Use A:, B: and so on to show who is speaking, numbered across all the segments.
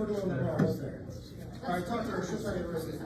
A: we're doing the promise there. All right, talk to her. She'll tell you the rest of the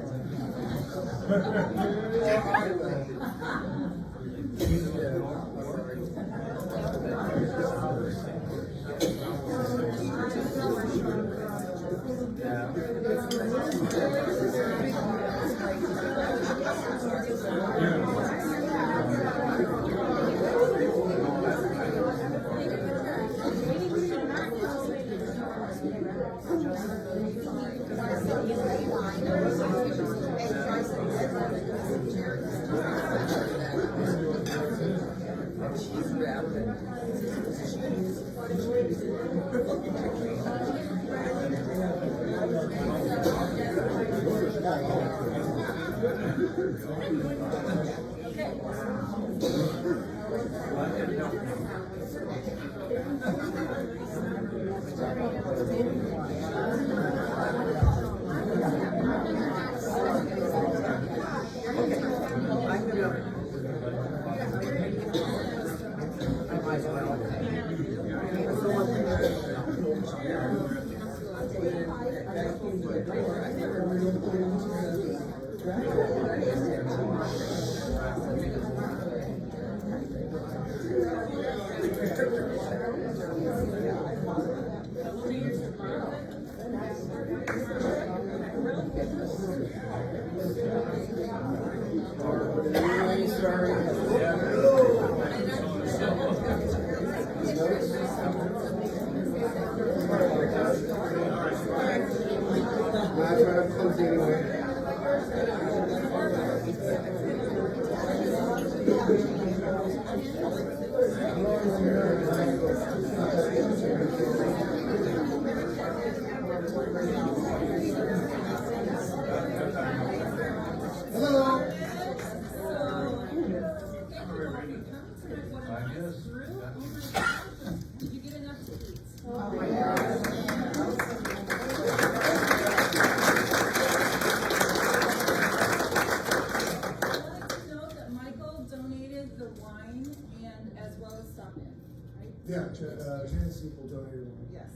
A: Yeah, Chance people donated one.
B: Yes.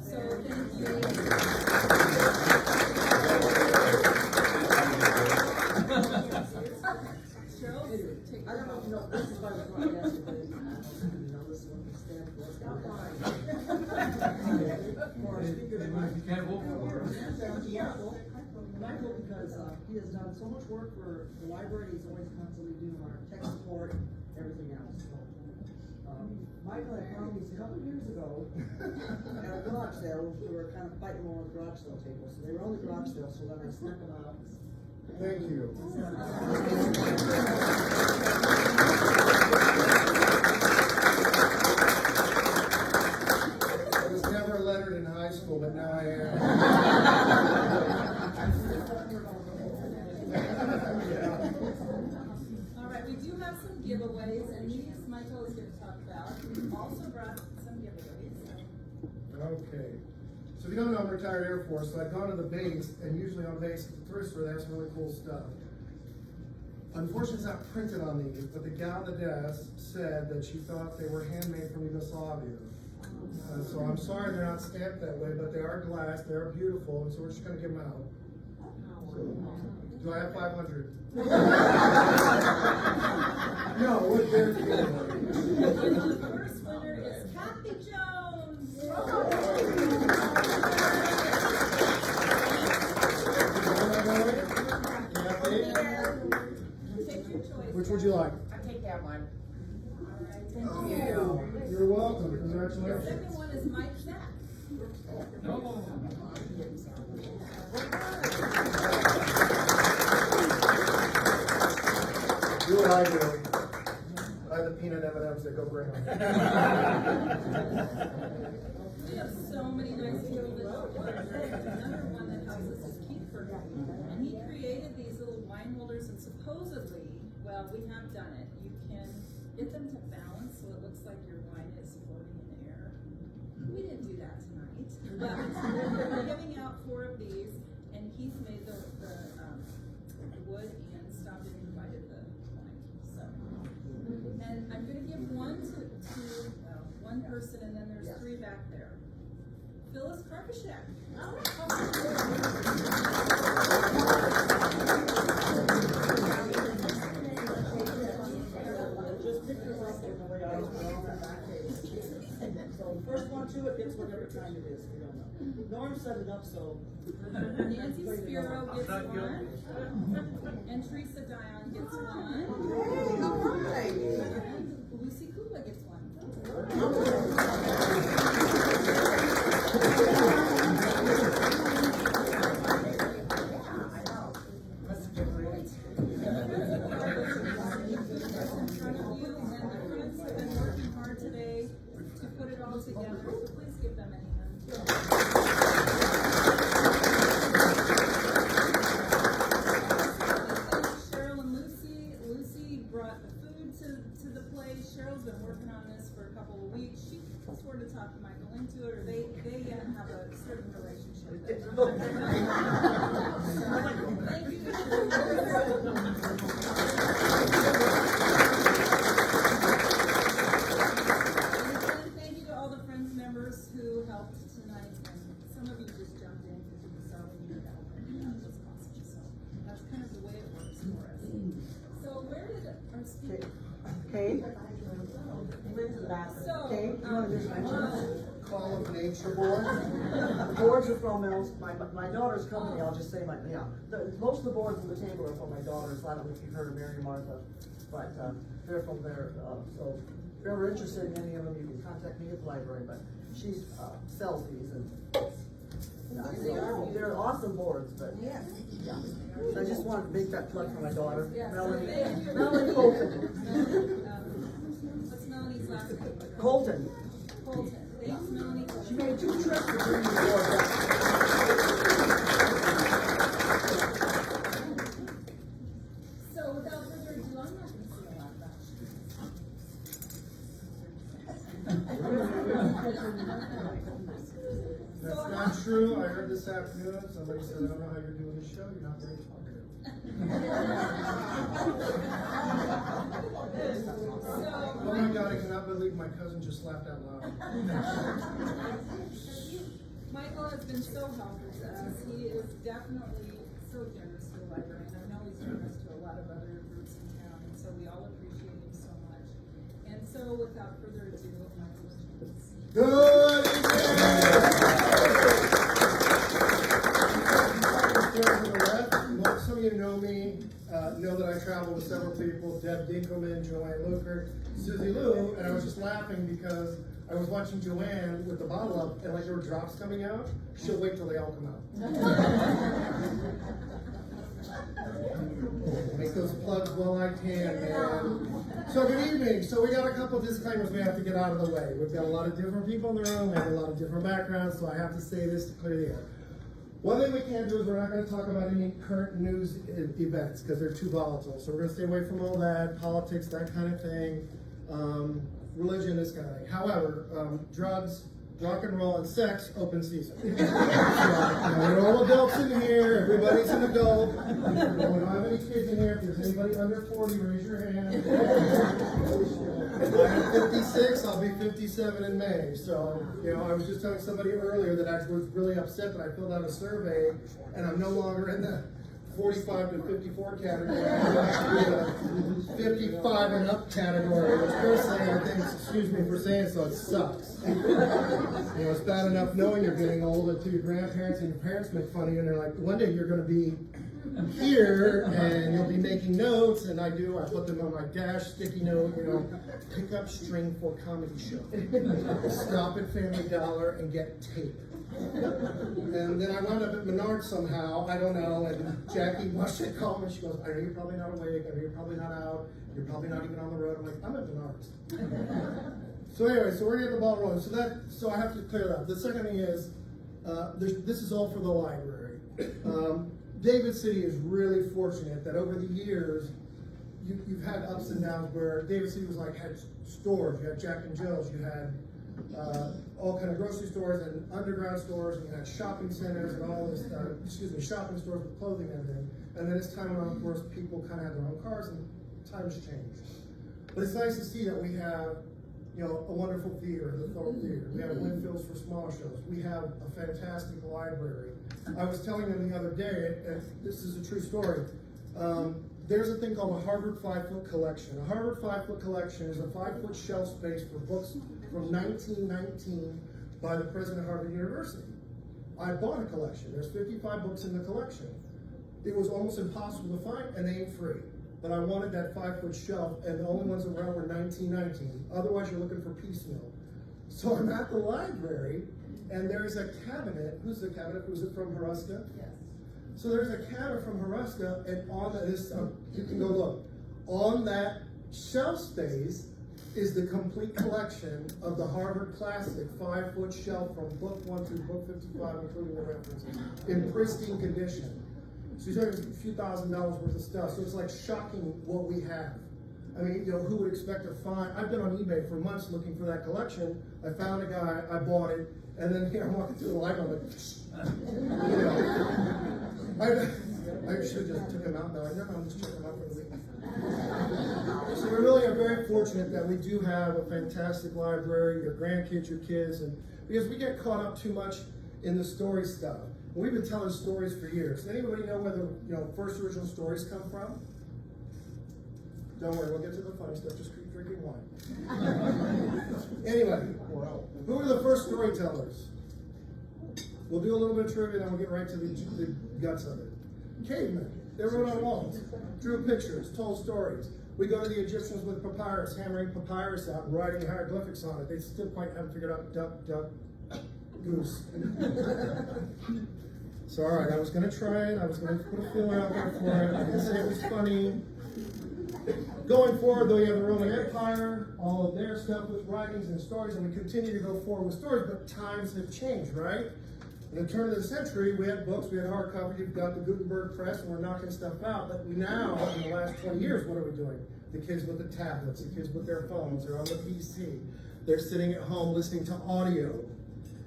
B: So thank you. Cheryl, I don't know if you know, this is why we're going yesterday. You know, this is what we stand for. It's not mine.
C: You can't vote for her.
B: Michael, because he has done so much work for the library, he's always constantly doing our tech support, everything else. Michael had found these a couple of years ago at a garage sale. We were kind of fighting over the garage sale table, so they were on the garage sale, so then I snuck them out.
A: Thank you. I was never lettered in high school, but now I am.
B: All right, we do have some giveaways, and these Michael is going to talk about. We also brought some giveaways.
A: Okay. So if you don't know, I'm a retired Air Force, so I've gone to the base, and usually on base, the tourist store, they have some really cool stuff. Unfortunately, it's not printed on these, but the gal at the desk said that she thought they were handmade from Yugoslavia. So I'm sorry they're not stamped that way, but they are glass, they are beautiful, and so we're just going to give them out. So, do I have 500? No, what dare you?
B: The first winner is Kathy Jones. Take your choice.
A: Which would you like?
D: I take that one.
B: Thank you.
A: You're welcome.
B: The
A: Congratulations.
B: second one is Mike Zach.
A: Do what I do. I have the peanut M&Ms that go great.
B: We have so many nice people that another one that helps us is Keith, and he created these little wine holders, and supposedly, well, we have done it. You can get them to balance so it looks like your wine is floating in the air. We didn't do that tonight, but we're giving out 4 of these, and Keith made the wood and stopped and invited the wine. So, and I'm going to give one to one person, and then there's 3 back there. Phyllis Karpashek.
D: set it up so.
B: Nancy Spiro gets one, and Teresa Dion gets one,
D: Hey, all right.
B: and Lucy Kula gets one.
D: That's great.
B: Today to put it all together, so please give them a hand. Cheryl and Lucy. Lucy brought the food to the place. Cheryl's been working on this for a couple of weeks. She sort of talked Michael into it, or they have a certain relationship. Thank you. Thank you to all the Friends members who helped tonight, and some of you just jumped in because you saw we needed help, and that was awesome. So that's kind of the way it works for us. So where did our speaker?
D: Okay. Where's the last?
B: So,
D: Okay, you want to just mention?
A: Call of Nature Board.
D: The boards are from my daughter's company. I'll just say most of the boards on the table are from my daughter's. I don't know if you've heard of Mary and Martha, but they're from there. So if you're ever interested in any of them, you can contact me at the library. But she sells these, and they're awesome boards. But yeah, so I just wanted to make that plug for my daughter, Melanie Colton.
B: What's Melanie's last name?
D: Colton.
B: Colton. Thanks, Melanie.
D: She made 2 trips to bring the board back.
B: So without further ado, I'm not going to say a lot about
A: That's not true. I heard this afternoon, somebody said, I don't know how you're doing the show, you're not very talkative. Oh my God, I cannot believe my cousin just laughed out loud.
B: Michael has been so helpful to us. He is definitely so generous to the library, and I know he's generous to a lot of other groups in town, and so we all appreciate him so much. And so without further ado, Michael Lachance.
A: Good evening! Some of you know me, know that I travel with several people, Deb Dinkelman, Joanne Luker, Susie Lou, and I was just laughing because I was watching Joanne with the bottle up, and like there were drops coming out. She'll wait till they all come out. Make those plugs while I can, man. So good evening. So we got a couple of disclaimers we have to get out of the way. We've got a lot of different people in the room, we have a lot of different backgrounds, so I have to say this to clear the air. One thing we can't do is we're not going to talk about any current news events because they're too volatile. So we're going to stay away from all that, politics, that kind of thing, religion, this kind of thing. However, drugs, rock and roll, and sex, open season. So, we're all adults in here. Everybody's an adult. We don't have any kids in here. If there's anybody under 40, raise your hand. I'm 56. I'll be 57 in May. So, I was just telling somebody earlier that I was really upset that I filled out a survey, and I'm no longer in the 45 to 54 category, the 55 and up category, which personally I think, excuse me for saying so, it sucks. It's bad enough knowing you're getting old until your grandparents and your parents make fun of you and they're like, one day you're going to be here and you'll be making notes, and I put them on my dash, sticky note, pick up string for comedy show. Stop at Family Dollar and get tape. And then I wound up at Menards somehow, I don't know, and Jackie Mushett called me, she goes, I know you're probably not awake, I know you're probably not out, you're probably not even on the road. I'm like, I'm at Menards. So anyway, so we're gonna get the ball rolling. So I have to clear that up. The second thing is, this is all for the library. David City is really fortunate that over the years, you've had ups and downs where David City had stores, you had Jack and Jill's, you had all kind of grocery stores and underground stores, and you had shopping centers and all this, shopping stores with clothing and everything. And then as time went on, of course, people kind of had their own cars and times changed. But it's nice to see that we have, a wonderful theater, the Thorpe Theater. We have Winfield's for small shows. We have a fantastic library. I was telling them the other day, and this is a true story, there's a thing called a Harvard 5-foot collection. A Harvard 5-foot collection is a 5-foot shelf space for books from 1919 by the president of Harvard University. I bought a collection. There's 55 books in the collection. It was almost impossible to find, and they ain't free. But I wanted that 5-foot shelf, and the only ones around were 1919. Otherwise, you're looking for piecemeal. So I'm at the library, and there's a cabinet. Who's the cabinet? Was it from Hruska?
B: Yes.
A: So there's a cabinet from Hruska, and on this, you can go look. On that shelf space is the complete collection of the Harvard Classic 5-foot shelf from book 1 to book 55, including the references, in pristine condition. So you're talking a few $1,000s worth of stuff. So it's like shocking what we have. I mean, you know, who would expect to find? I've been on eBay for months looking for that collection. I found a guy, I bought it, and then here I'm walking through the library, I'm like, you know. I should have just took him out now. I never, I'm just checking him out for the week. So we really are very fortunate that we do have a fantastic library, your grandkids, your kids, and because we get caught up too much in the story stuff. We've been telling stories for years. Anybody know where the first original stories come from? Don't worry, we'll get to the funny stuff. Just keep drinking wine. Anyway, who were the first storytellers? We'll do a little bit of trivia, then we'll get right to the guts of it. Cavemen. They wrote on walls, drew pictures, told stories. We go to the Egyptians with papyrus, hammering papyrus out and writing hieroglyphics on it. They still quite haven't figured out duck, duck, goose. So, all right, I was going to try it. I was going to put a feeler out there for it. I didn't say it was funny. Going forward, though, you have the Roman Empire, all of their stuff with writings and stories, and we continue to go forward with stories, but times have changed, right? In the turn of the century, we had books, we had hardcover, you've got the Gutenberg press, and we're knocking stuff out. But now, in the last 20 years, what are we doing? The kids with the tablets, the kids with their phones, they're on the PC. They're sitting at home listening to audio.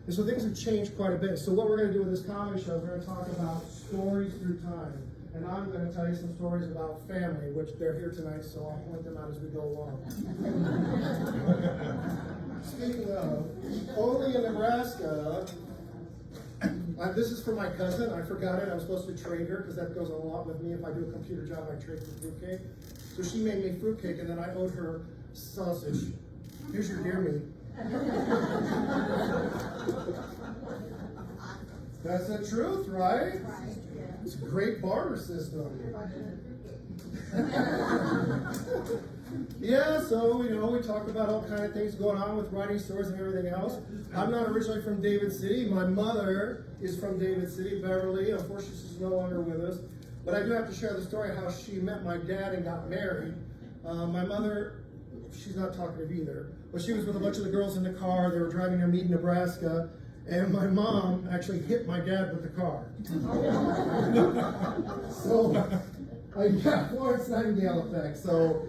A: And so things have changed quite a bit. So what we're going to do with this comedy show is we're going to talk about stories through time. And I'm going to tell you some stories about family, which they're here tonight, so I'll point them out as we go along. Speaking of, only in Nebraska, this is for my cousin. I forgot it. I was supposed to trade her because that goes a lot with me. If I do a computer job, I trade for fruitcake. So she made me fruitcake, and then I owed her sausage. Here's your deer meat. That's the truth, right? It's a great barter system. Yeah, so, we talk about all kind of things going on with writing stories and everything else. I'm not originally from David City. My mother is from David City, Beverly. Unfortunately, she's no longer with us. But I do have to share the story how she met my dad and got married. My mother, she's not talkative either, but she was with a bunch of the girls in the car. They were driving to Meade, Nebraska. And my mom actually hit my dad with the car. So, yeah, Florence Nightingale effect. So,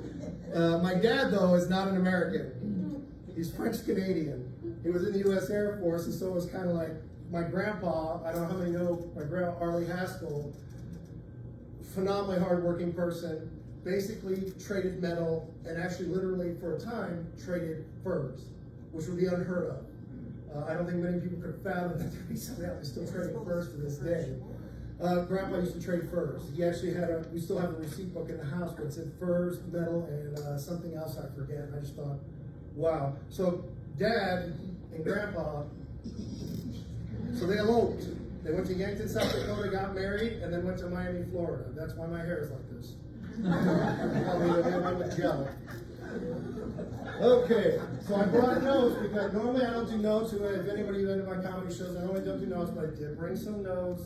A: my dad, though, is not an American. He's French-Canadian. He was in the U.S. Air Force, and so it was kind of like my grandpa. I don't know how many know my grandpa, Arlie Haskell, phenomenally hardworking person, basically traded metal, and actually literally for a time traded furs, which would be unheard of. I don't think many people could fathom that there'd be somebody out there still trading furs to this day. Grandpa used to trade furs. He actually had we still have a receipt book in the house, but it said furs, metal, and something else I forget. I just thought, wow. So Dad and Grandpa, so they eloped. They went to Yankton, South Dakota, got married, and then went to Miami, Florida. That's why my hair is like this. They went with gel. Okay, so I brought notes because normally I don't do notes. If anybody who my comedy shows, I normally don't do notes, but I did bring some notes.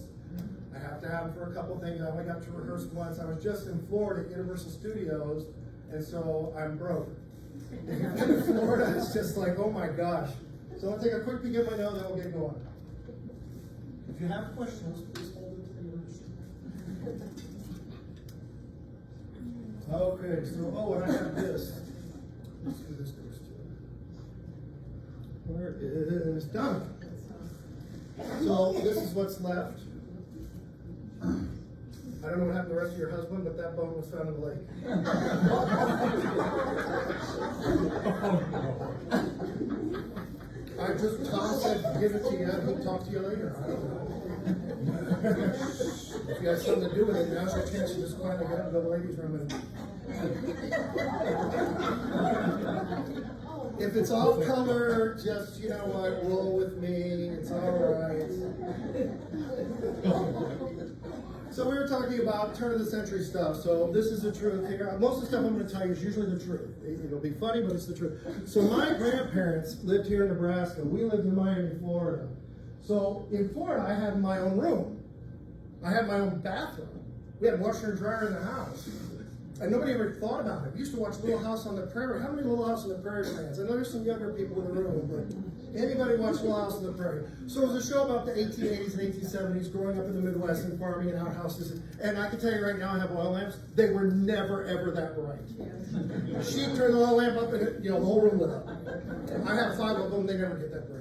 A: I have to have them for a couple things. I only got to rehearse once. I was just in Florida at Universal Studios, and so I'm broke. If you've been to Florida, it's just like, oh my gosh. So I'll take a quick peek at my notes, then we'll get going. If you have questions, please hold it to the ears. Okay, so, and I have this. Let's do this first. Where is done? So this is what's left. I don't know what happened to the rest of your husband, but that bone was found in the lake. Tom said give it to you, he'll talk to you later. I don't know. If you have something to do with it, now's your chance to just quietly get up and go to the ladies' room. If it's all color, just, you know what, roll with me, it's all right. So we were talking about turn of the century stuff, so this is the truth here. Most of the stuff I'm gonna tell you is usually the truth. It'll be funny, but it's the truth. So my grandparents lived here in Nebraska. We lived in Miami, Florida. So in Florida, I had my own room. I had my own bathroom. We had a washer and dryer in the house. And nobody ever thought about it. We used to watch Little House on the Prairie. How many Little House on the Prairie fans? I know there's some younger people in the room, but anybody watch Little House on the Prairie? So it was a show about the 1880s and 1870s, growing up in the Midwest and farming and outhouses. And I can tell you right now, I have oil lamps. They were never, ever that bright. She'd turn the oil lamp up and, the whole room lit up. I have 5 of them. They never get that bright.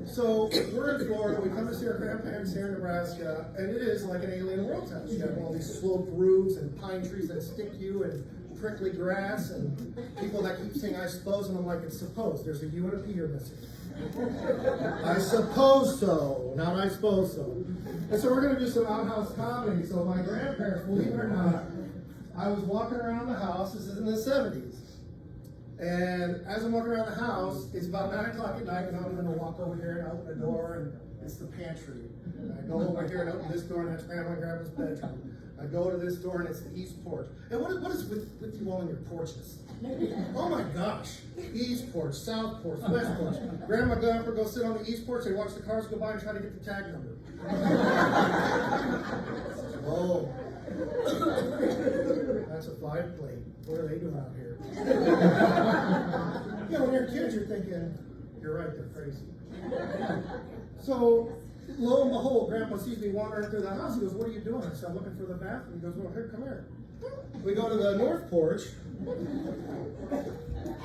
A: So we're in Florida, we come to see our grandparents here in Nebraska, and it is like an alien world to us. You have all these sloped roofs and pine trees that stick you and prickly grass and people that keep saying, I suppose, and I'm like, it's supposed. There's a U and a P here missing. I suppose so, not I suppose so. And so we're going to do some outhouse comedy. So my grandparents, believe it or not, I was walking around the house, this is in the 70s. And as I'm walking around the house, it's about 9 o'clock at night, and I'm going to walk over here and open the door, and it's the pantry. And I go over here and open this door, and that's Grandma and Grandpa's bedroom. I go to this door, and it's the east porch. And what is with you all in your porches? Oh my gosh. East porch, south porch, west porch. Grandma got up and go sit on the east porch and watch the cars go by and try to get the tag number. Oh. That's a 5 plate. What are they doing out here? When you're kids, you're thinking, you're right, they're crazy. So, lo and behold, Grandpa sees me wandering through the house. He goes, what are you doing? I said, I'm looking for the bathroom. He goes, well, here, come here. We go to the north porch.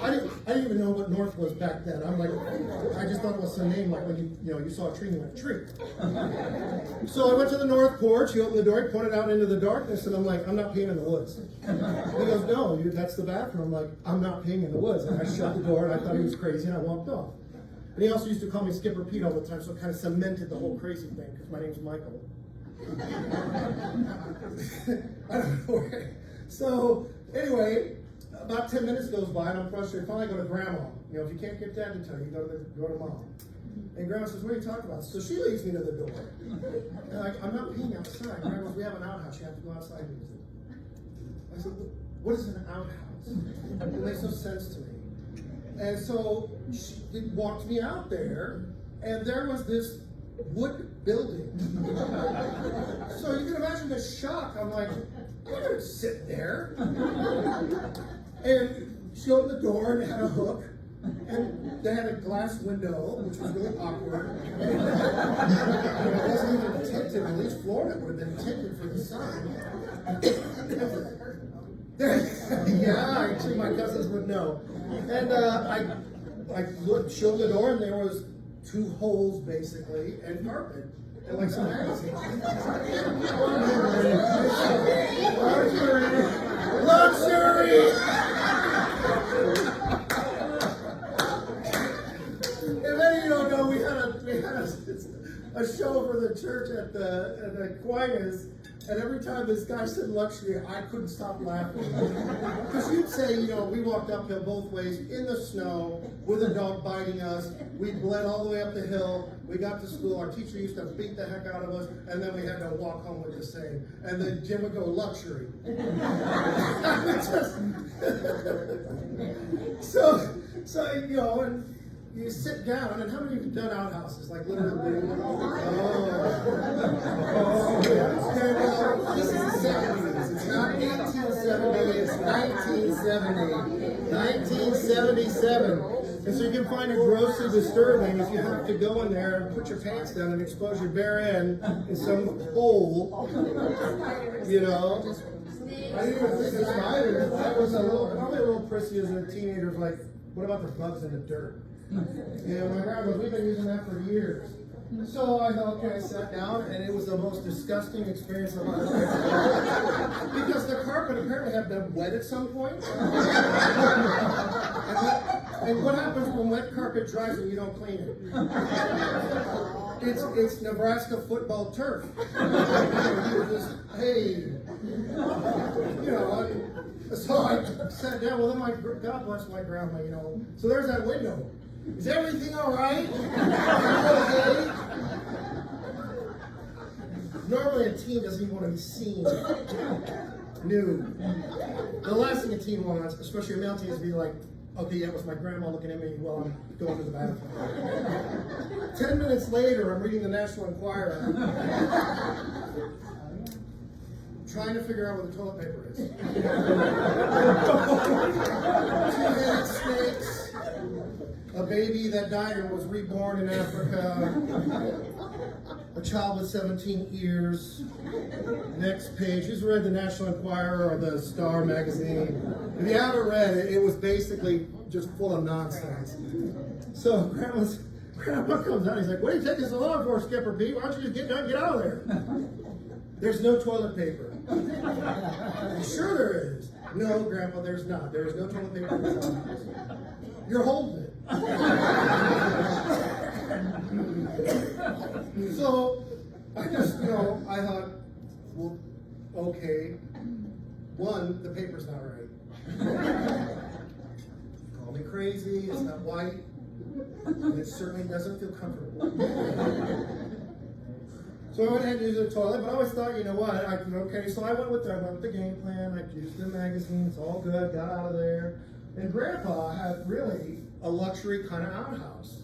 A: I didn't even know what north was back then. I'm like, I just thought it was some name, like when you saw a tree and you went, tree. So I went to the north porch. He opened the door, he pointed out into the darkness, and I'm like, I'm not peeing in the woods. He goes, no, that's the bathroom. I'm like, I'm not peeing in the woods. And I shut the door, and I thought he was crazy, and I walked off. And he also used to call me Skipper Pete all the time, so it kind of cemented the whole crazy thing, because my name's Michael. I don't know where. So, anyway, about 10 minutes goes by, and I'm frustrated. Finally, I go to Grandma. If you can't get Dad to tell you, go to Mom. And Grandma says, what are you talking about? So she leads me to the door. And I'm not peeing outside. Grandma goes, we have an outhouse. You have to go outside and use it. I said, what is an outhouse? It makes no sense to me. And so she walked me out there, and there was this wood building. So you can imagine the shock. I'm like, I'm not gonna sit there. And she opened the door and it had a hook, and they had a glass window, which was really awkward. It wasn't even tinted. At least Florida would have been tinted for the sun. Yeah, actually my cousins would know. And I showed the door, and there was 2 holes basically, and carpet. And like some magazines. Luxury! If any of you don't know, we had a show for the church at the Aquinas, and every time this guy said luxury, I couldn't stop laughing. Because you'd say, we walked uphill both ways in the snow with a dog biting us. We bled all the way up the hill. We got to school. Our teacher used to beat the heck out of us, and then we had to walk home with the same. And then Jim would go, luxury. And you sit down, and how many of you have done outhouses? Like literally. Okay, well, this is the 70s. It's not 1870, it's 1970. 1977. And so you can find it grossly disturbing if you have to go in there and put your pants down and expose your bare end in some hole. I didn't even think of spiders. I was probably a little prissy as a teenager, like, what about the bugs in the dirt? My grandma goes, we've been using that for years. So I thought, okay, I sat down, and it was the most disgusting experience of my life. Because the carpet apparently had been wet at some point. And what happens when wet carpet dries and you don't clean it? It's Nebraska football turf. So I sat down, well then God bless my grandma, you know. So there's that window. Is everything all right? Okay? Normally a teen doesn't even want to be seen. Nude. The last thing a teen wants, especially a male teen, is to be like, okay, that was my grandma looking at me while I'm going to the bathroom. 10 minutes later, I'm reading the National Enquirer, trying to figure out where the toilet paper is. Two-headed snakes, a baby that died and was reborn in Africa, a child with 17 ears. Next page. Who's read the National Enquirer or the Star magazine? If you haven't read it, it was basically just full of nonsense. So Grandma comes out, he's like, what are you taking so long for, Skipper Pete? Why don't you just get done, get out of there? There's no toilet paper. Sure there is. No, Grandpa, there's not. There is no toilet paper in this house. You're holding it. So, I just, I thought, well, okay. One, the paper's not right. Call me crazy, it's not white. And it certainly doesn't feel comfortable. So I went ahead and used the toilet, but I always thought, you know what, so I went with the game plan, I used the magazine, it's all good, got out of there. And Grandpa had really a luxury kind of outhouse.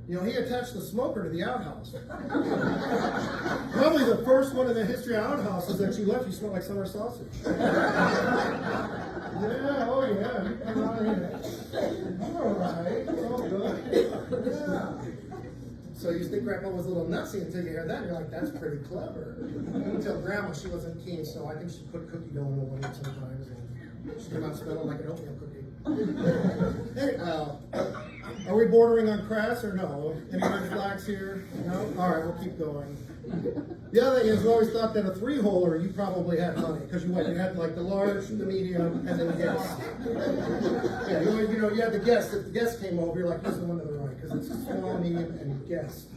A: You know, he attached the smoker to the outhouse. Probably the first one in the history of outhouses that you left, you smelled like summer sausage. Yeah, oh yeah, you come out here. All right, it's all good. Yeah. So you think Grandpa was a little nutsy until you hear that, and you're like, that's pretty clever. Until Grandma, she wasn't keen, so I think she put cookie dough in the window sometimes, and she came out smelling like an oatmeal cookie. Anyhow, are we bordering on crass or no? Any red flags here? No? All right, we'll keep going. The other thing is, we always thought that a three-holer, you probably had money, because you had like the large, the medium, and then the guest. Yeah, you had the guest. If the guest came over, you're like, here's the one to the right, because it's small, medium, and guest.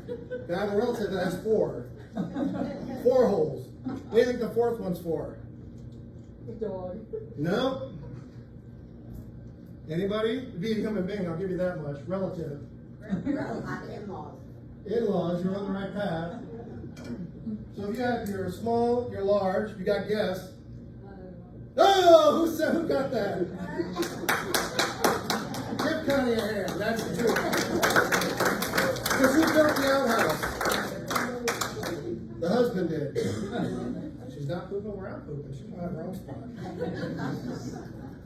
A: But I have a relative that has 4. 4 holes. What do you think the 4th one's for?
D: The dog.
A: No. Anybody? It'd be a human being, I'll give you that much. Relative.
D: In-laws.
A: In-laws, you're on the right path. So if you have your small, your large, you got guests. Oh, who got that? Give Connie a hand, that's the truth. Because who built the outhouse? The husband did. She's not pooping where I'm pooping, she's on her own spot.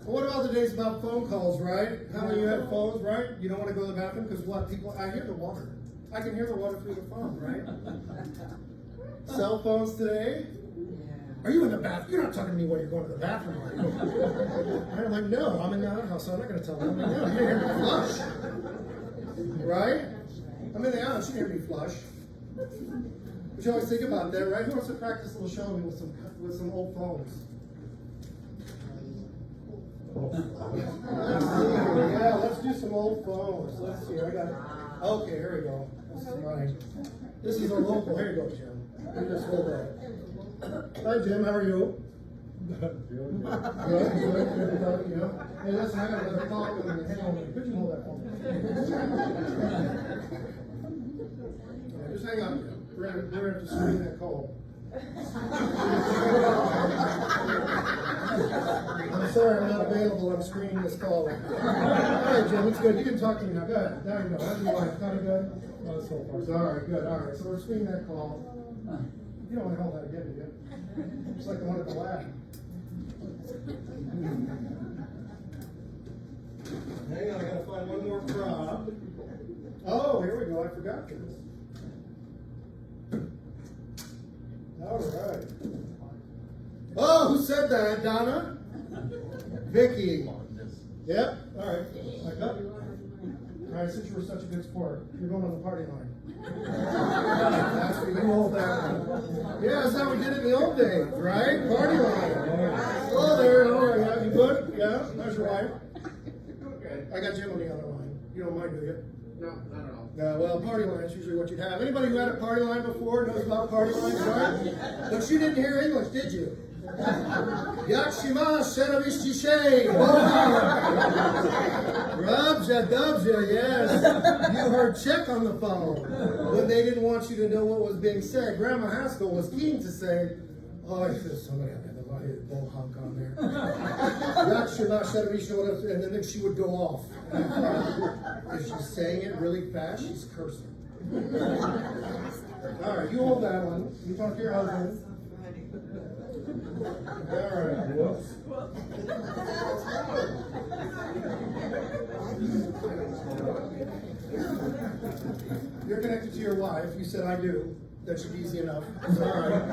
A: Well, what about the days about phone calls, right? How many of you have phones, right? You don't want to go to the bathroom because what? I hear the water. I can hear the water through the phone, right? Cell phones today? Are you in the bathroom? You're not talking to me while you're going to the bathroom, are you? I'm like, no, I'm in the outhouse, so I'm not going to tell them. I'm like, no, you didn't hear me flush. Right? I'm in the outhouse, you didn't hear me flush. But you always think about that, right? Who wants to practice a little showing me with some old phones? Yeah, let's do some old phones. Let's see, okay, here we go. This is mine. This is a local. Here you go, Jim. You just hold that. Hi, Jim. How are you? Good. Yeah. Hey, listen, I got another call coming in. Hang on a minute. Could you hold that phone? Yeah, just hang on, Jim. We're going to have to screen that call. I'm sorry, I'm not available. I'm screening this call. All right, Jim, it's good. You can talk to me now. Go ahead. There you go. How's your wife? Kind of good? Oh, so far. All right, good. All right, so we're screening that call. You don't want to hold that again, do you? It's like the one at the lab. Hang on, I gotta find one more prop. Oh, here we go. I forgot this. All right. Oh, who said that, Donna? Vicky. Yep. All right. Like up. All right. Since you were such a good sport, you're going on the party line. That's what you hold that one. Yeah, that's how we did it in the old days, right? Party line. Oh, there. All right. Yeah, you good? Yeah. How's your wife? I got Jim on the other line. You don't mind, do you?
E: No, not at all.
A: Well, party line's usually what you'd have. Anybody who had a party line before knows about party lines, right? But you didn't hear English, did you? Jak się masz, szerowisz dzisiaj? Dobrze, dobrze, yes. You heard Czech on the phone when they didn't want you to know what was being said. Grandma Haskell was keen to say, oh, if there's somebody on there, a bull hunk on there. Jak się masz, szerowisz, and then she would go off. If she's saying it really fast, she's cursing. All right, you hold that one. You talk to your husband. All right, whoops. You're connected to your wife. You said I do. That should be easy enough. All right.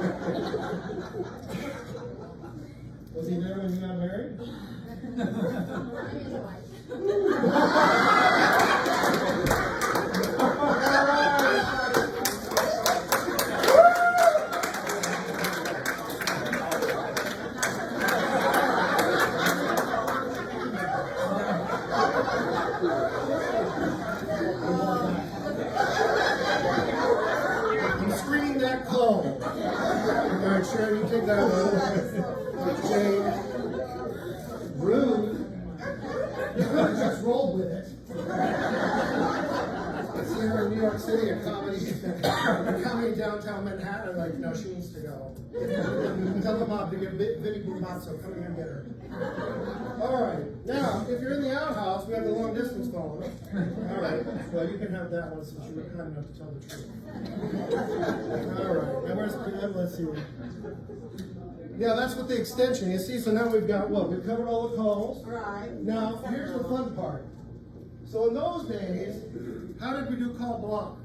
A: Was he there when you got married? I'm screening that call. All right, Sharon, you take that one. Jane. Rude. You could have just rolled with it. I see her in New York City, a comedy downtown Manhattan. Like, no, she needs to go. Tell the mob to get Vinny Bumazzo. Come here and get her. All right. Now, if you're in the outhouse, we have the long distance phone. All right. Well, you can have that one since you were kind enough to tell the truth. All right. Now, where's let's see. Yeah, that's with the extension. You see, so now we've got what? We've covered all the calls.
D: Right.
A: Now, here's the fun part. So in those days, how did we do call block?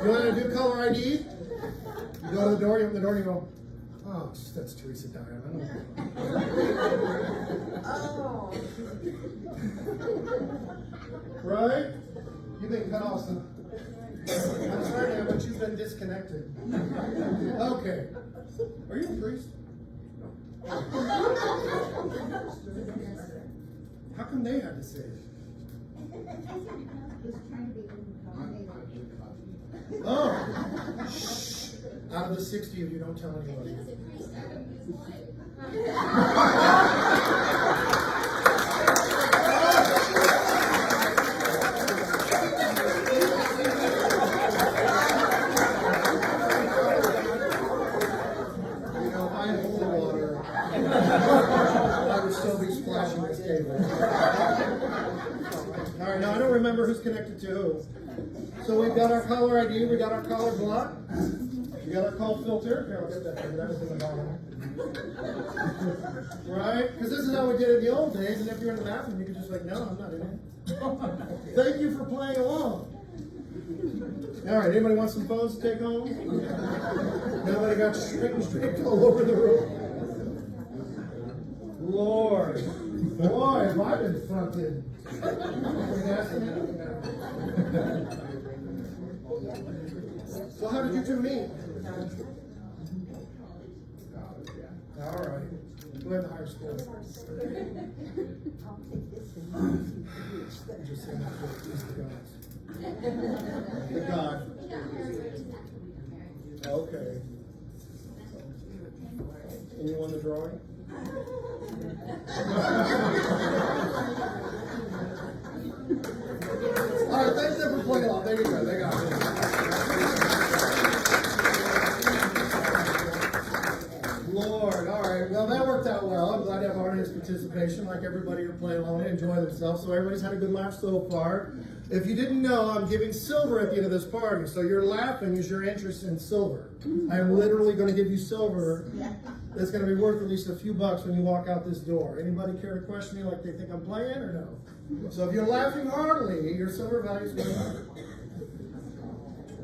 A: You want to do caller ID? You go to the door, you open the door, and you go, oh, that's Teresa Dion. I don't know.
D: Oh.
A: Right? You've been cut off some. I'm sorry, man, but you've been disconnected. Okay. Are you a priest? How come they had to say it? Oh. Shh. Out of the 60 of you, don't tell anybody. All right, now I don't remember who's connected to who. So we've got our caller ID, we got our caller block, we got our call filter. Here, I'll get that thing. That was in the bottom. Right? Because this is how we did it in the old days, and if you're in the bathroom, you could just like, no, I'm not in it. Thank you for playing along. All right, anybody want some phones to take home? Nobody got straight all over the room. Lord, boy, have I been fronted. So how did you two meet? All right. Who had the higher school? Just saying that for the gods. The God. Okay. And you won the drawing? All right, thanks for playing along. There you go. They got it. Lord, all right. Well, that worked out well. I'm glad to have audience participation, like everybody who played along and enjoy themselves. So everybody's had a good laugh so far. If you didn't know, I'm giving silver at the end of this party. So your laughing is your interest in silver. I'm literally going to give you silver. That's going to be worth at least a few bucks when you walk out this door. Anybody care to question me like they think I'm playing or no? So if you're laughing heartily, your silver value is going up.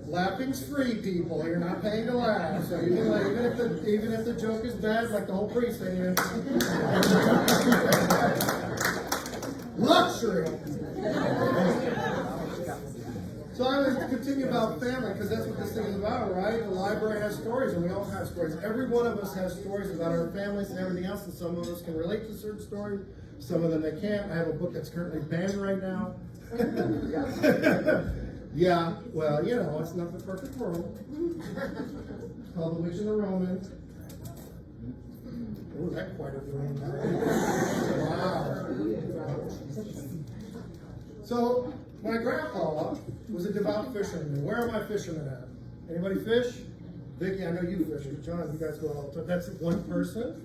A: Laughing's free, people. You're not paying to laugh. So you can, like, even if the joke is bad, like the whole priest thing is. Luxury. So I was continuing. thing about family, because that's what this thing is about, right? The library has stories, and we all have stories. Every one of us has stories about our families and everything else, and some of us can relate to certain stories, some of them they can't. I have a book that's currently banned right now. Yeah, well, you know, it's not the perfect world. It's called The Witch and the Romans. Oh, that's quite a thing. Wow. So, my grandpa was a devout fisherman. Where are my fishermen at? Anybody fish? Vicky, I know you fish. John, you guys go all the time. That's one person?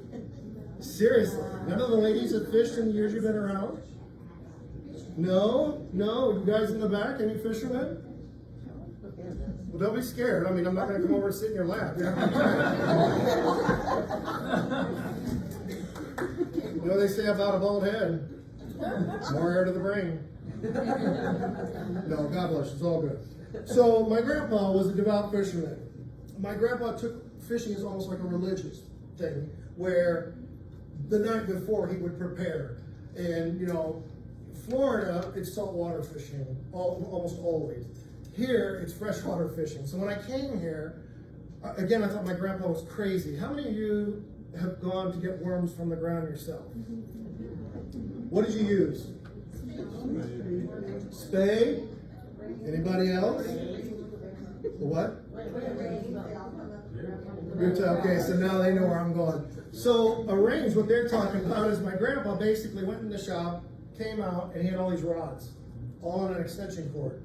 A: Seriously? None of the ladies have fished in the years you've been around? No? No? You guys in the back? Any fishermen? Well, don't be scared. I mean, I'm not going to come over and sit in your lap. You know what they say about a bald head? More air to the brain. No, God bless you. It's all good. So, my grandpa was a devout fisherman. My grandpa took fishing as almost like a religious thing, where the night before he would prepare. And, you know, Florida, it's saltwater fishing, almost always. Here, it's freshwater fishing. So when I came here, again, I thought my grandpa was crazy. How many of you have gone to get worms from the ground yourself? What did you use? Spade? Anybody else? What? Okay, so now they know where I'm going. So a range, what they're talking about is my grandpa basically went in the shop, came out, and he had all these rods, all on an extension cord.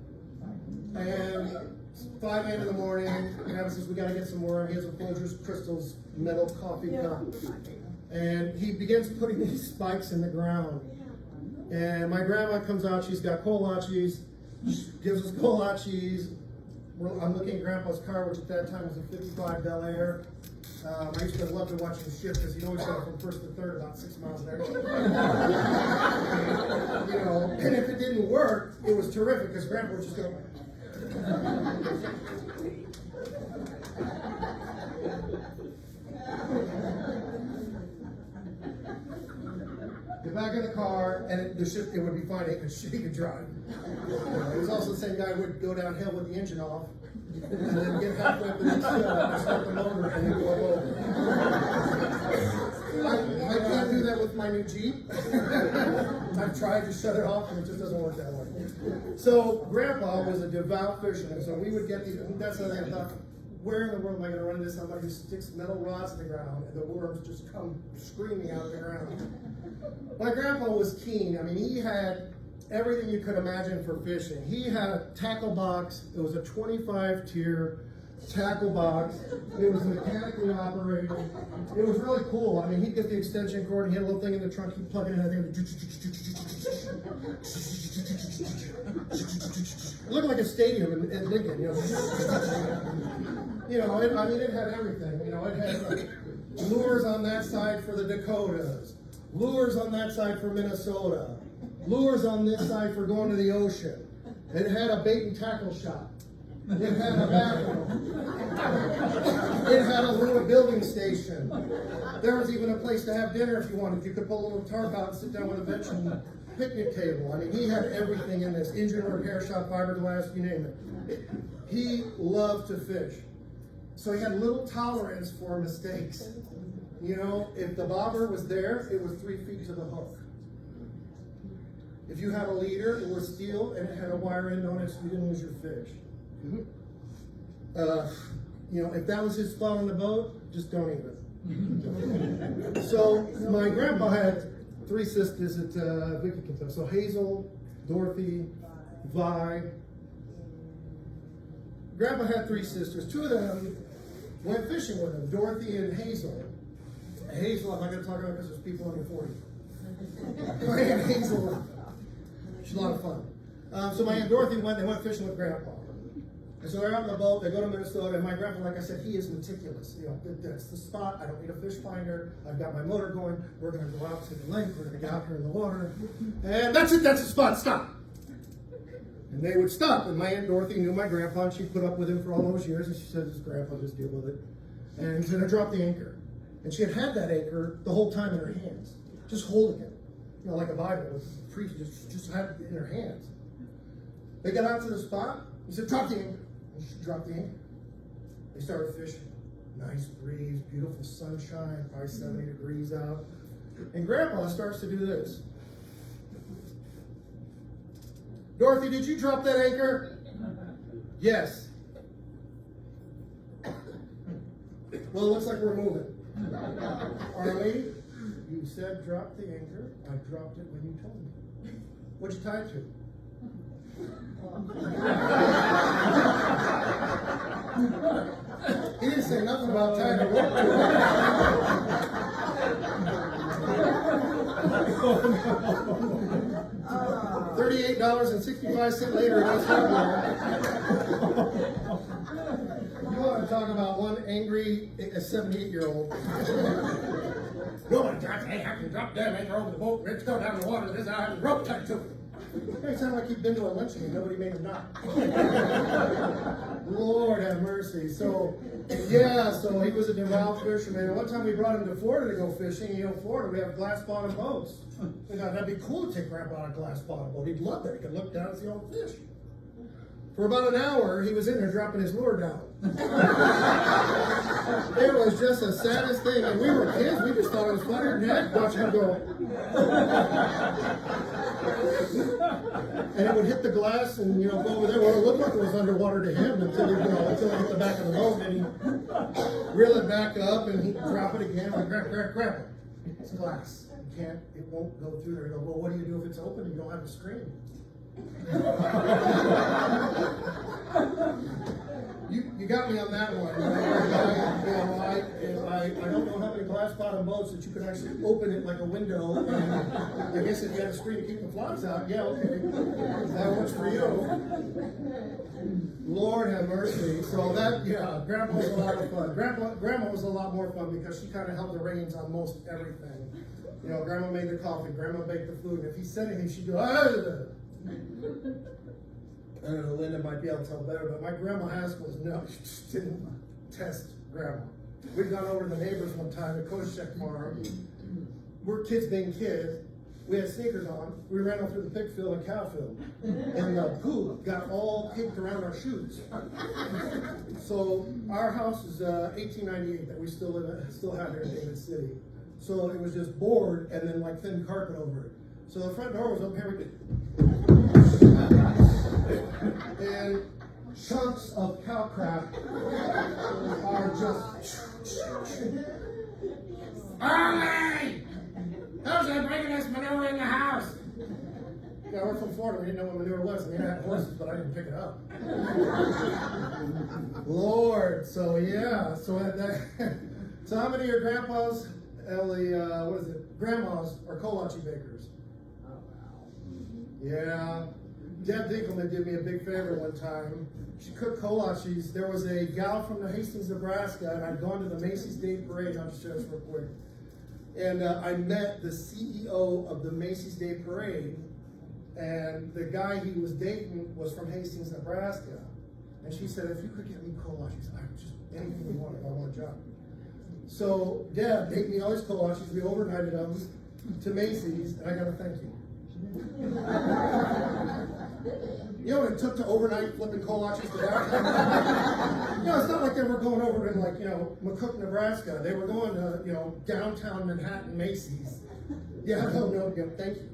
A: And 5 a.m. in the morning, Grandpa says, we gotta get some more. He has a Folgers Crystals metal coffee cup. And he begins putting these spikes in the ground. And my grandma comes out, she's got kolaches, gives us kolaches. I'm looking at Grandpa's car, which at that time was a 55 Bel Air. I used to love to watch him shift because he'd always go from first to third about 6 miles an hour. You know, and if it didn't work, it was terrific because Grandpa was just going. Get back in the car, and it would be fine. He could drive. He was also the same guy who would go downhill with the engine off, and then get halfway up the next hill and start the motor, and then go over. I can't do that with my new Jeep. I've tried to shut it off, and it just doesn't work that way. So Grandpa was a devout fisherman, so we would get these. That's the thing I thought. Where in the world am I going to run into somebody who sticks metal rods in the ground and the worms just come screaming out of the ground? My grandpa was keen. I mean, he had everything you could imagine for fishing. He had a tackle box. It was a 25-tier tackle box. It was mechanically operated. It was really cool. I mean, he'd get the extension cord and he had a little thing in the trunk. He'd plug it in and it looked like a stadium in Lincoln, you know. You know, it had everything. You know, it had lures on that side for the Dakotas, lures on that side for Minnesota, lures on this side for going to the ocean. It had a bait and tackle shop. It had a bathroom. It had a little building station. There was even a place to have dinner if you wanted. You could pull a little tarp out and sit down with a bench and picnic table. I mean, he had everything in this. Engine repair shop, fiberglass, you name it. He loved to fish. So he had little tolerance for mistakes. You know, if the bobber was there, it was 3 feet to the hook. If you had a leader, it was steel and it had a wire end on it so you didn't lose your fish. You know, if that was his spot on the boat, just don't even. So my grandpa had 3 sisters that Vicky can tell. So Hazel, Dorothy, Vi. Grandpa had 3 sisters. 2 of them went fishing with him, Dorothy and Hazel. Hazel, I'm not going to talk about because there's people under 40. My Aunt Hazel, she's a lot of fun. So my Aunt Dorothy they went fishing with Grandpa. And so they're out on the boat, they go to Minnesota, and my grandpa, like I said, he is meticulous. You know, that's the spot, I don't need a fish finder, I've got my motor going, we're going to go out to the lake, we're going to get out here in the water, and that's it, that's the spot, stop. And they would stop, and my Aunt Dorothy knew my grandpa, and she put up with him for all those years, and she said, just grandpa, just deal with it. And then I dropped the anchor. And she had that anchor the whole time in her hands, just holding it, you know, like a Bible, just had it in her hands. They got out to the spot, he said, drop the anchor. And she dropped the anchor. They started fishing. Nice breeze, beautiful sunshine, probably 70 degrees out. And Grandpa starts to do this. Dorothy, did you drop that anchor? Yes. Well, it looks like we're moving. Arlie, you said drop the anchor. I dropped it when you told me. What'd you tie it to? He didn't say nothing about tying a rope to it. $38.65 later, it was hard. You want to talk about one angry 78-year-old? No one drops, hey, I can drop that anchor over the boat, let's go down the water, this I have a rope tied to it. It sounded like he'd been to a luncheon and nobody made him not. Lord have mercy. So, yeah, so he was a devout fisherman. One time we brought him to Florida to go fishing. You know, Florida, we have glass-bottom boats. We thought that'd be cool to take Grandpa on a glass-bottom boat. He'd love that. He could look down and see all the fish. For about an hour, he was in there dropping his lure down. It was just the saddest thing. And we were kids. We just thought it was funny. Heck, watching him go. And it would hit the glass and, you know, go over there. Well, it looked like it was underwater to him until it hit the back of the boat. And he'd reel it back up and he'd drop it again. Like, grab it. It's glass. It won't go through there. You go, well, what do you do if it's open and you don't have a screen? You got me on that one. I don't know how many glass bottom boats that you could actually open it like a window. And I guess if you had a screen to keep the flies out, yeah, okay. That works for you. Lord have mercy. So that, yeah, Grandma was a lot of fun. Grandma was a lot more fun because she kind of held the reins on most everything. You know, Grandma made the coffee, Grandma baked the food, and if he said anything, she'd go, I don't know, Linda might be able to tell better, but my grandma Haskell's, no, she just didn't test Grandma. We'd gone over to the neighbors one time at Czech farm. We're kids being kids. We had sneakers on. We ran off through the pig field and cow field. And the poop got all caked around our shoes. So our house is 1898 that we still have here in David City. So it was just board and then like thin carpet over it. So the front door was open here. And chunks of cow crap are just. Arlie! How's that bringing us manure in the house? Yeah, we're from Florida. We didn't know what manure was. I mean, I had horses, but I didn't pick it up. Lord, so yeah, so how many of your grandpas, grandmas are kolache bakers? Yeah. Deb Dinkelman did me a big favor one time. She cooked kolaches. There was a gal from the Hastings, Nebraska, and I'd gone to the Macy's Day Parade. I'll just show this real quick. And I met the CEO of the Macy's Day Parade, and the guy he was dating was from Hastings, Nebraska. And she said, if you could get me kolaches, I would just, anything you want, I want a job. So Deb made me all these kolaches. We overnighted them to Macy's, and I got to thank you. You know what it took to overnight flipping kolaches to that? You know, it's not like they were going over to McCook, Nebraska. They were going to, downtown Manhattan Macy's. Yeah, no, thank you.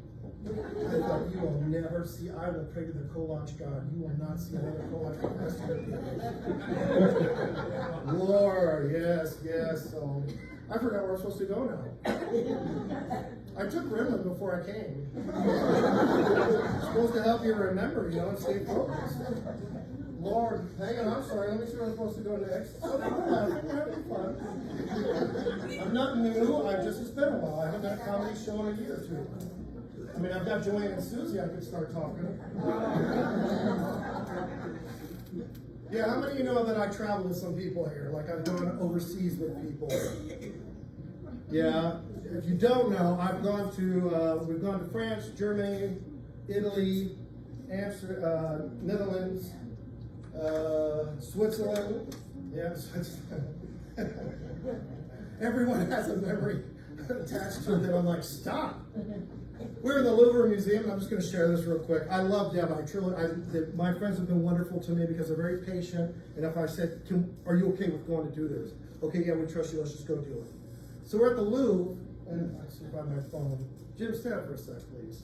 A: I thought, you will never see, I will pray to the kolach God. You will not see another kolach for the rest of your days. Lord, yes. So, I forgot where we're supposed to go now. I took Ritalin before I came. It's supposed to help you remember, and stay focused. Lord, hang on, I'm sorry, let me see where I'm supposed to go next. Oh, no, I'm having fun. I'm not new, it's been a while. I haven't done a comedy show in a year or two. I mean, I've got Joanne and Susie I could start talking. Yeah, how many of you know that I travel with some people here? Like I've gone overseas with people. Yeah, if you don't know, we've gone to France, Germany, Italy, Netherlands, Switzerland. Yeah, Switzerland. Everyone has a memory attached to it that I'm like, stop. We're in the Louvre Museum, and I'm just going to share this real quick. I love Deb. My friends have been wonderful to me because they're very patient. And if I said, are you okay with going to do this? Okay, yeah, we trust you. Let's just go do it. So we're at the Louvre, and I see by my phone. Jim, stand up for a sec, please.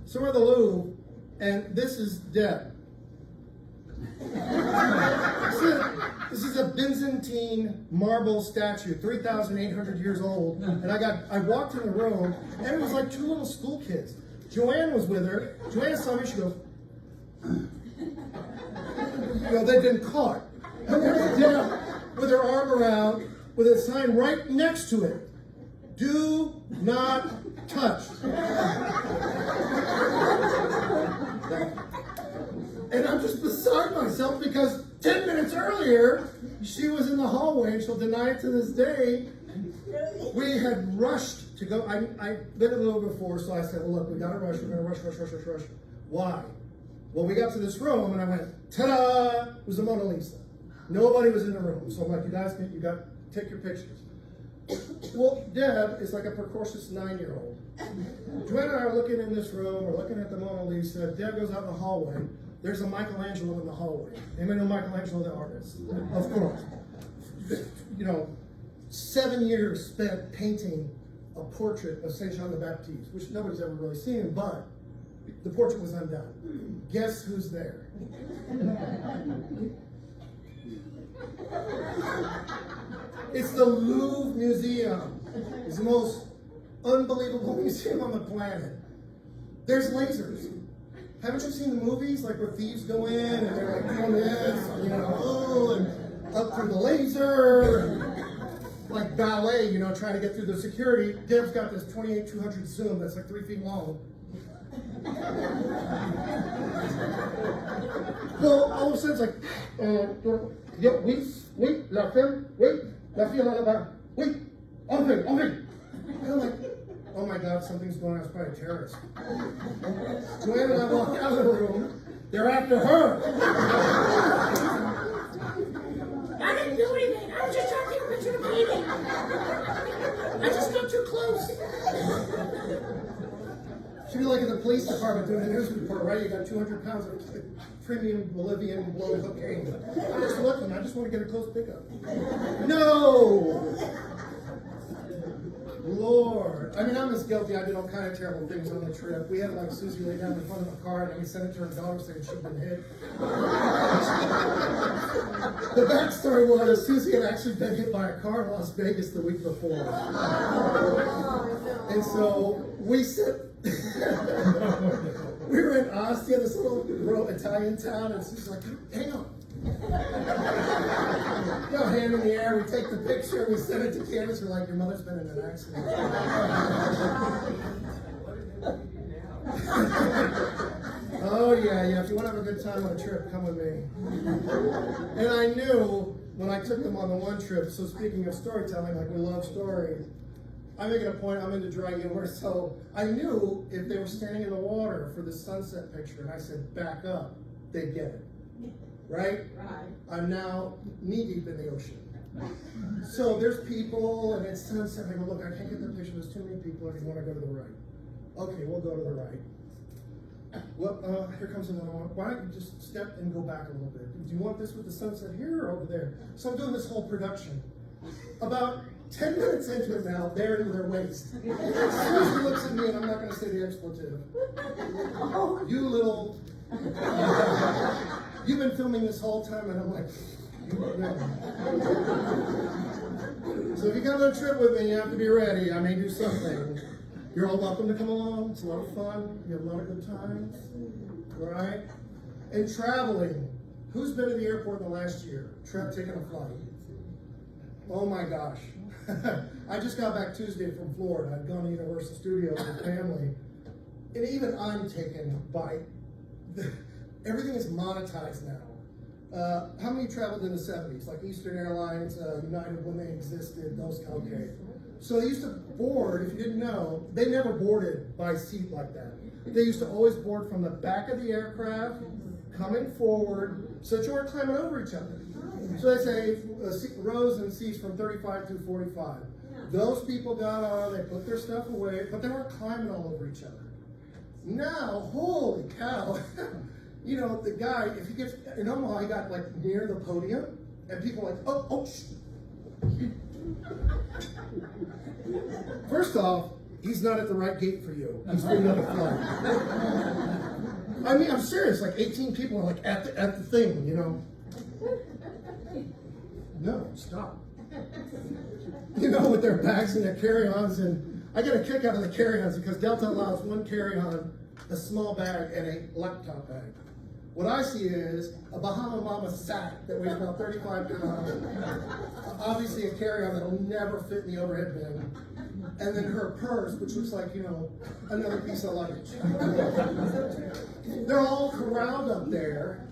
A: So we're at the Louvre, and this is Deb. This is a Byzantine marble statue, 3,800 years old. And I walked in the room, and it was like two little school kids. Joanne was with her. Joanne saw me, she goes, they've been caught. And there's Deb with her arm around, with a sign right next to it. Do not touch. And I'm just beside myself because 10 minutes earlier, she was in the hallway, and she'll deny it to this day. We had rushed to go. I've been a little before, so I said, well, look, we gotta rush. We're gonna rush. Why? Well, we got to this room, and I went, ta-da! It was the Mona Lisa. Nobody was in the room. So I'm like, you guys, take your pictures. Well, Deb is like a precocious 9-year-old. Joanne and I are looking in this room, we're looking at the Mona Lisa. Deb goes out in the hallway. There's a Michelangelo in the hallway. Anybody know Michelangelo, the artist? Of course. 7 years spent painting a portrait of Saint John the Baptist, which nobody's ever really seen, but the portrait was undone. Guess who's there? It's the Louvre Museum. It's the most unbelievable museum on the planet. There's lasers. Haven't you seen the movies, like where thieves go in and they're like doing this, and up through the laser, and like ballet, trying to get through the security. Deb's got this 28-200 zoom that's like 3 feet long. Well, all of a sudden it's like, wait, la fille là-bas, wait, en fait. And I'm like, oh my God, something's going on. It's probably a terrorist. Joanne and I walk out of the room. They're after her. I didn't do anything. I was just trying to take a picture of the painting. I just got too close. Should be like in the police department doing a news report, right? You got 200 pounds of premium Bolivian blow cocaine. I'm just looking. I just want to get a close pickup. No! Lord. I mean, I'm as guilty. I did all kind of terrible things on the trip. We had like Susie lay down in front of a car, and we sent it to her daughter saying she'd been hit. The backstory was Susie had actually been hit by a car in Las Vegas the week before. And so we were in Ostia, this little Italian town, and Susie's like, hang on. Hand in the air, we take the picture, we send it to Candace, we're like, your mother's been in an accident. Oh yeah, if you want to have a good time on a trip, come with me. And I knew when I took them on the one trip, so speaking of storytelling, like we love stories, I make it a point, I'm into dry humor, so I knew if they were standing in the water for the sunset picture, and I said, back up, they'd get it. Right? I'm now knee-deep in the ocean. So there's people, and it's sunset, and I go, look, I can't get the picture, there's too many people, if you want to go to the right. Okay, we'll go to the right. Well, here comes another one. Why don't you just step and go back a little bit? Do you want this with the sunset here or over there? So I'm doing this whole production. About 10 minutes into it now, they're in their waist. Susie looks at me, and I'm not going to say the expletive. You little... You've been filming this whole time, and I'm like, so if you come on a trip with me, you have to be ready. I may do something. You're all welcome to come along. It's a lot of fun. You have a lot of good times, right? And traveling. Who's been to the airport in the last year? Taking a flight. Oh my gosh. I just got back Tuesday from Florida. I'd gone to Universal Studios with family. And even I'm taken by... Everything is monetized now. How many traveled in the 70s? Like Eastern Airlines, United when they existed, those, okay. So they used to board, if you didn't know, they never boarded by seat like that. They used to always board from the back of the aircraft, coming forward, so that you weren't climbing over each other. So they say rows and seats from 35 to 45. Those people got on, they put their stuff away, but they weren't climbing all over each other. Now, holy cow, you know, the guy, if he gets, in Omaha, he got like near the podium, and people are like, oh, shh. First off, he's not at the right gate for you. He's for another flight. I mean, I'm serious, like 18 people are like at the thing, you know. No, stop. You know, with their bags and their carry-ons, and I get a kick out of the carry-ons because Delta allows one carry-on, a small bag, and a laptop bag. What I see is a Bahama Mama sack that weighs about 35 pounds, obviously a carry-on that'll never fit in the overhead bin, and then her purse, which looks like, you know, another piece of luggage. They're all corralled up there.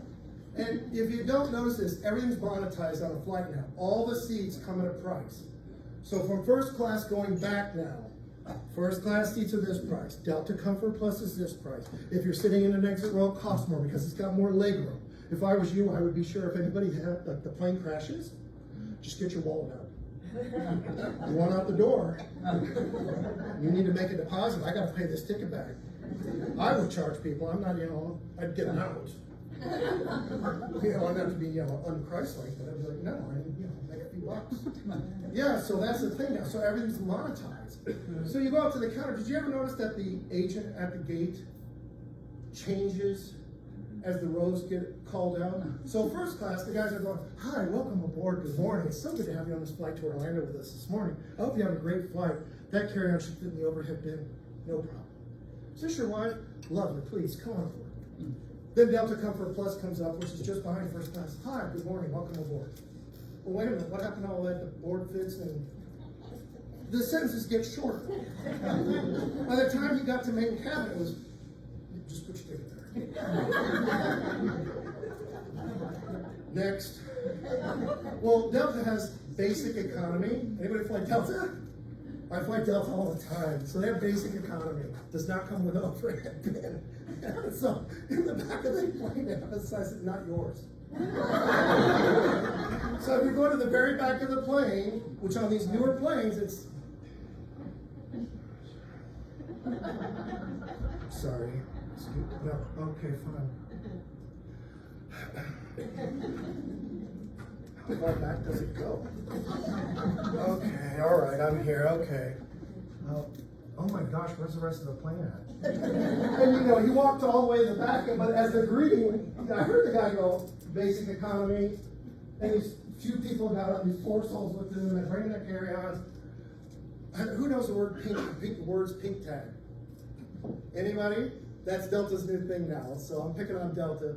A: And if you don't notice this, everything's monetized on a flight now. All the seats come at a price. So from first class going back now, first class seats are this price. Delta Comfort Plus is this price. If you're sitting in an exit row, it costs more because it's got more leg room. If I was you, I would be sure if anybody had, like the plane crashes, just get your wallet out. You want out the door. You need to make a deposit. I got to pay this ticket back. I would charge people. I'm not, you know, I'd get them out. You know, I'd have to be, you know, un-Christ-like, but I'd be like, no, I need, you know, make a few bucks. Yeah, so that's the thing now. So everything's monetized. So you go up to the counter. Did you ever notice that the agent at the gate changes as the rows get called out? So first class, the guys are going, hi, welcome aboard, good morning. It's so good to have you on this flight to Orlando with us this morning. I hope you have a great flight. That carry-on should fit in the overhead bin. No problem. Is this your wife? Lovely, please, come on aboard. Then Delta Comfort Plus comes up, which is just behind first class. Hi, good morning, welcome aboard. Well, wait a minute, what happened to all that? The board fits and the sentences get shorter. By the time he got to main cabin, it was, just put your ticket there. Next. Well, Delta has basic economy. Anybody fly Delta? I fly Delta all the time. So their basic economy does not come with an overhead bin. So in the back of the plane, they emphasize it, not yours. So if you go to the very back of the plane, which on these newer planes, it's... Sorry. No, okay, fine. How far back does it go? Okay, all right, I'm here, okay. Oh my gosh, where's the rest of the plane at? And you know, he walked all the way to the back, but as they're greeting, I heard the guy go, basic economy, and these few people got on these four souls with them, and they're bringing their carry-ons. Who knows the word pink, the words pink tag? Anybody? That's Delta's new thing now, so I'm picking on Delta.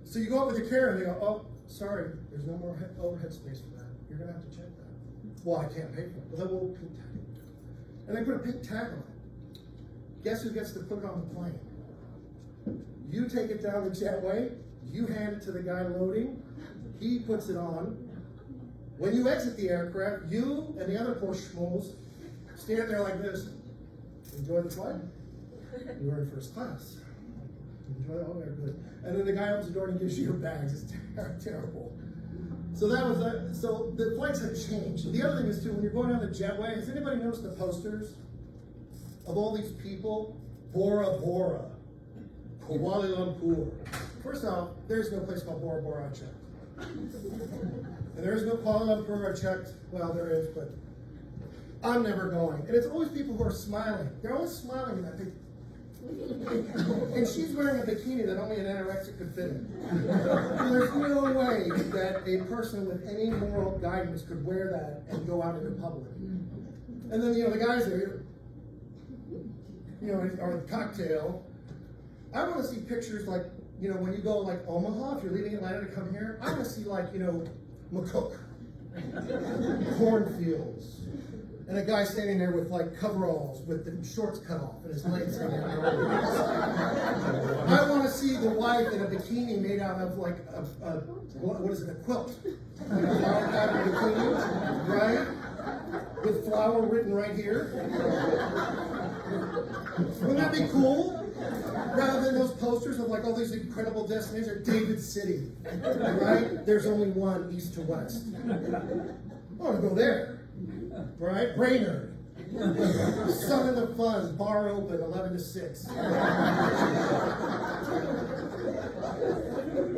A: So you go up with your carry-on, and they go, oh, sorry, there's no more overhead space for that. You're gonna have to check that. Well, I can't pay for it. Well, then we'll pink tag it. And they put a pink tag on it. Guess who gets to put it on the plane? You take it down the jetway, you hand it to the guy loading, he puts it on. When you exit the aircraft, you and the other poor schmoes stand there like this. Enjoy the flight. You were in first class. Enjoy it. Oh, they're good. And then the guy opens the door and gives you your bags. It's terrible. So that was so the flights have changed. The other thing is too, when you're going down the jetway, has anybody noticed the posters of all these people? Bora Bora, Kuala Lumpur. First off, there's no place called Bora Bora I checked. And there is no Kuala Lumpur I checked. Well, there is, but I'm never going. And it's always people who are smiling. They're always smiling in that picture. And she's wearing a bikini that only an anorexic could fit in. And there's no way that a person with any moral guidance could wear that and go out into public. And then, you know, the guys there, you know, or the cocktail. I want to see pictures like, you know, when you go like Omaha, if you're leaving Atlanta to come here, I want to see like, you know, McCook, cornfields, and a guy standing there with like coveralls with the shorts cut off and his legs hanging out. I want to see the wife in a bikini made out of like what is it, a quilt? Like a flower pattern bikini, right? With flower written right here. Wouldn't that be cool? Rather than those posters of like all these incredible destinations, like David City, right? There's only one east to west. I want to go there. right? Brainerd. Sun in the Fuzz, bar open, 11 to 6.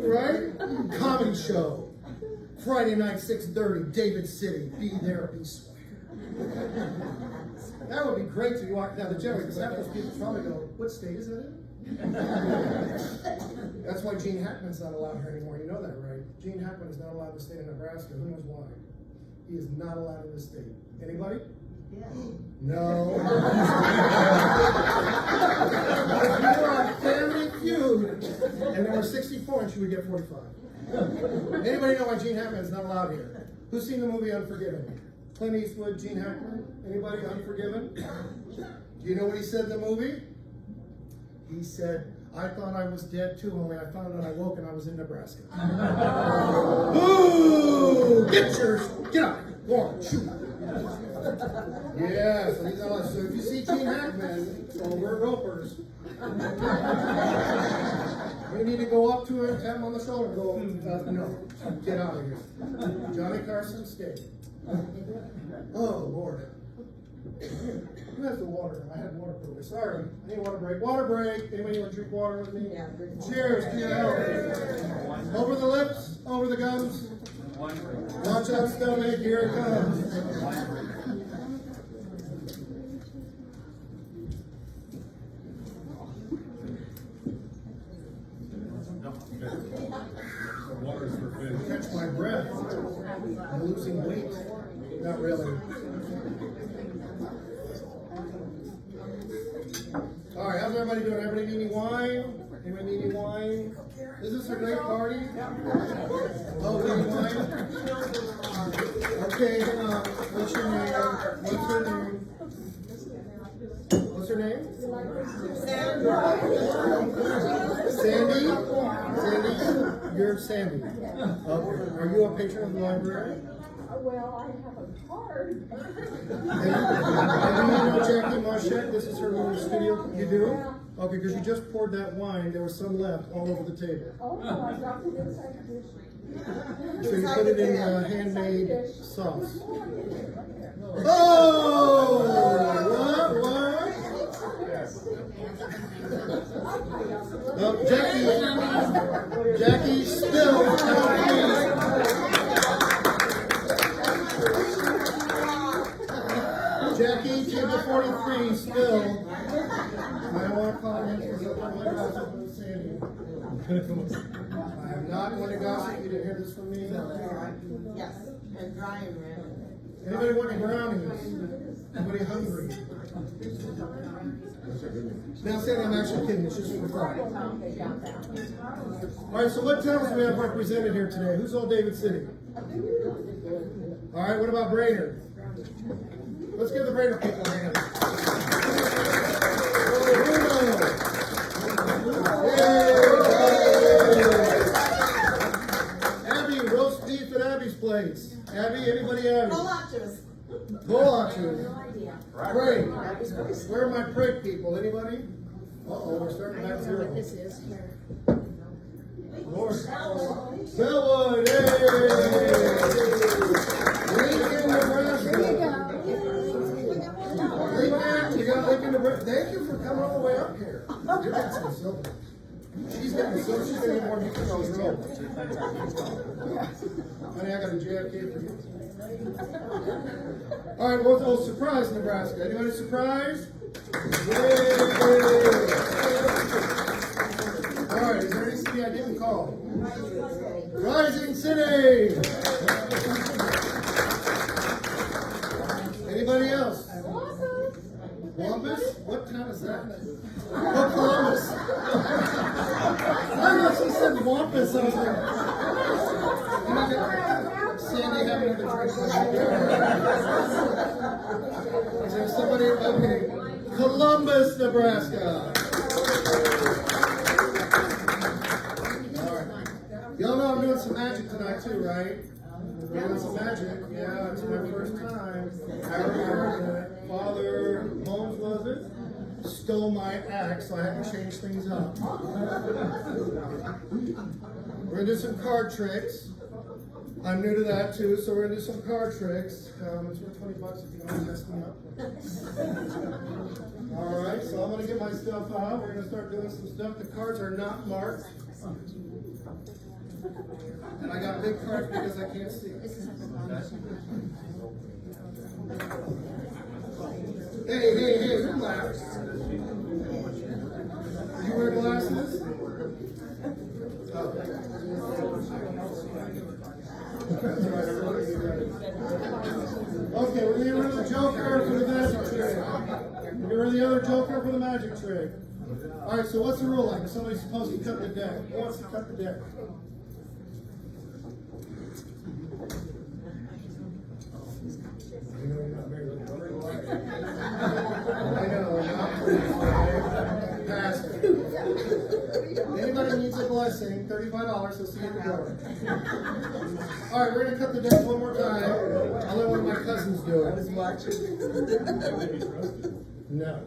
A: Right? Comedy show. Friday night, 6:30, David City. Be there, be square. That would be great to walk down the general, because half those people probably go, what state is that in? That's why Gene Hackman's not allowed here anymore. You know that, right? Gene Hackman is not allowed to stay in Nebraska. Who knows why? He is not allowed in the state. Anybody?
D: Yeah.
A: No. If you were on Family Feud and there were 60 points, you would get 45. Anybody know why Gene Hackman is not allowed here? Who's seen the movie Unforgiven? Clint Eastwood, Gene Hackman? Anybody Unforgiven? Do you know what he said in the movie? He said, I thought I was dead too, only I found out I woke and I was in Nebraska. Boo! Get up! Go on, shoot! Yeah, so he's not. So if you see Gene Hackman, so we're ropers. We need to go up to him, tap him on the shoulder, and go, no, get out of here. Johnny Carson, stay. Oh, Lord. Who has the water? I had water for me. Sorry, I need a water break. Water break. Anybody want to drink water with me?
D: Yeah.
A: Cheers. Cheers. Over the lips, over the gums. Watch out, stomach. Here it comes. Catch my breath. I'm losing weight. Not really. All right, how's everybody doing? Everybody need any wine? Anybody need any wine? Is this a great party? Oh, we need wine? Okay, hang on. What's your name? What's her name? What's her name? Sandy? Sandy? You're Sandy. Okay. Are you a patron of the library?
E: Well, I have a card.
A: And you know Jackie Marchette? This is her little studio. You do? Okay, because you just poured that wine. There was some left all over the table.
E: Oh, no, I dropped it inside the dish.
A: So you put it in handmade sauce. Oh! What? Jackie spilled. Jackie, table 43, spilled. I want comments for something like Sandy. I am not going to gossip. You didn't hear this from me.
D: Yes, and dry and red.
A: Anybody want any brownies? Anybody hungry? Now, Sandy, I'm actually kidding. It's just for the fun. All right, so what towns do we have represented here today? Who's all David City? All right, what about Brainerd? Let's give the Brainerd people a hand. Abby, roast beef at Abby's place. Abby, anybody Abby?
D: Lachance.
A: Lachance. Great. Where are my prig people? Anybody? Uh-oh, we're starting back zero.
E: This is here.
A: Lord. Bellwood, hey! Lincoln, Nebraska. Lincoln, you got Lincoln, Nebraska. Thank you for coming all the way up here. You're getting some silver. She's getting silver. She's getting more than she's own. Honey, I got a JFK for you. All right, well, surprise, Nebraska. Anybody surprised? Yay! All right, is there any city I didn't call? Rising City! Anybody else? Columbus? What town is that? Oh, Columbus! I thought she said Wampus. I was like, Sandy having another drink. Is there somebody? Okay. Columbus, Nebraska. All right. Y'all know I'm doing some magic tonight too, right? We're doing some magic. Yeah, it's my first time. I remember that Father Holmes, was it? Stole my axe, so I had to change things up. We're gonna do some card tricks. I I'm new to that too, so we're gonna do some card tricks. It's worth $20 if you don't mess me up. All right, so I'm gonna get my stuff out. We're gonna start doing some stuff. The cards are not marked. And I got big cards because I can't see. Hey, relax. You wear glasses? Oh. Okay, we're gonna get rid of the joker for the magic trick. We're gonna get rid of the other joker for the magic trick. Alright, so what's the rule like? If somebody's supposed to cut the deck, who wants to cut the deck? I know, pass it. Anybody needs a blessing, $35, he'll see you at the door. Alright, we're gonna cut the deck one more time. I'll let one of my cousins do it. No.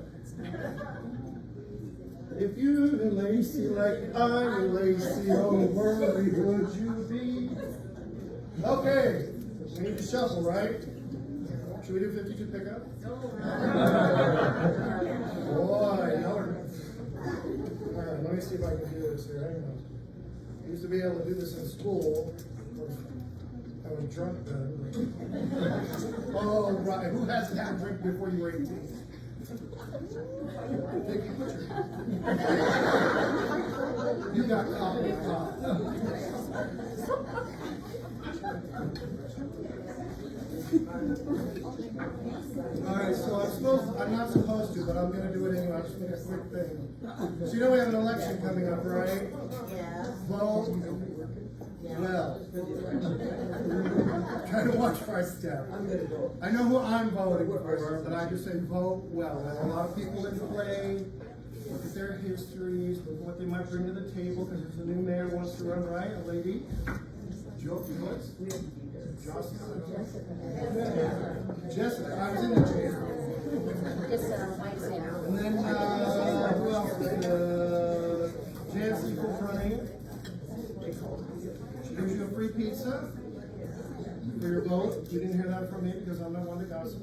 A: If you were lazy like I were lazy, oh worldly would you be? Okay, we need to shuffle, right? Should we do 52 pickup? Boy, no. Alright, let me see if I can do this here. Hang on. I used to be able to do this in school. I was drunk then. Oh, right. Who hasn't had a drink before you were 18? Take your picture. You got caught with caught. Alright, so I'm not supposed to, but I'm gonna do it anyway. I'm just gonna do a quick thing. So you know we have an election coming up, right?
D: Yeah.
A: Vote well. Try to watch my step. I know who I'm voting for, but I just say vote well. There are a lot of people that play, look at their histories, look at what they might bring to the table, because there's a new mayor who wants to run, right? A lady. Jessica, I was in the jail. And then, who else? Jancy was running. She gives you a free pizza for your vote. You didn't hear that from me because I'm not one to gossip.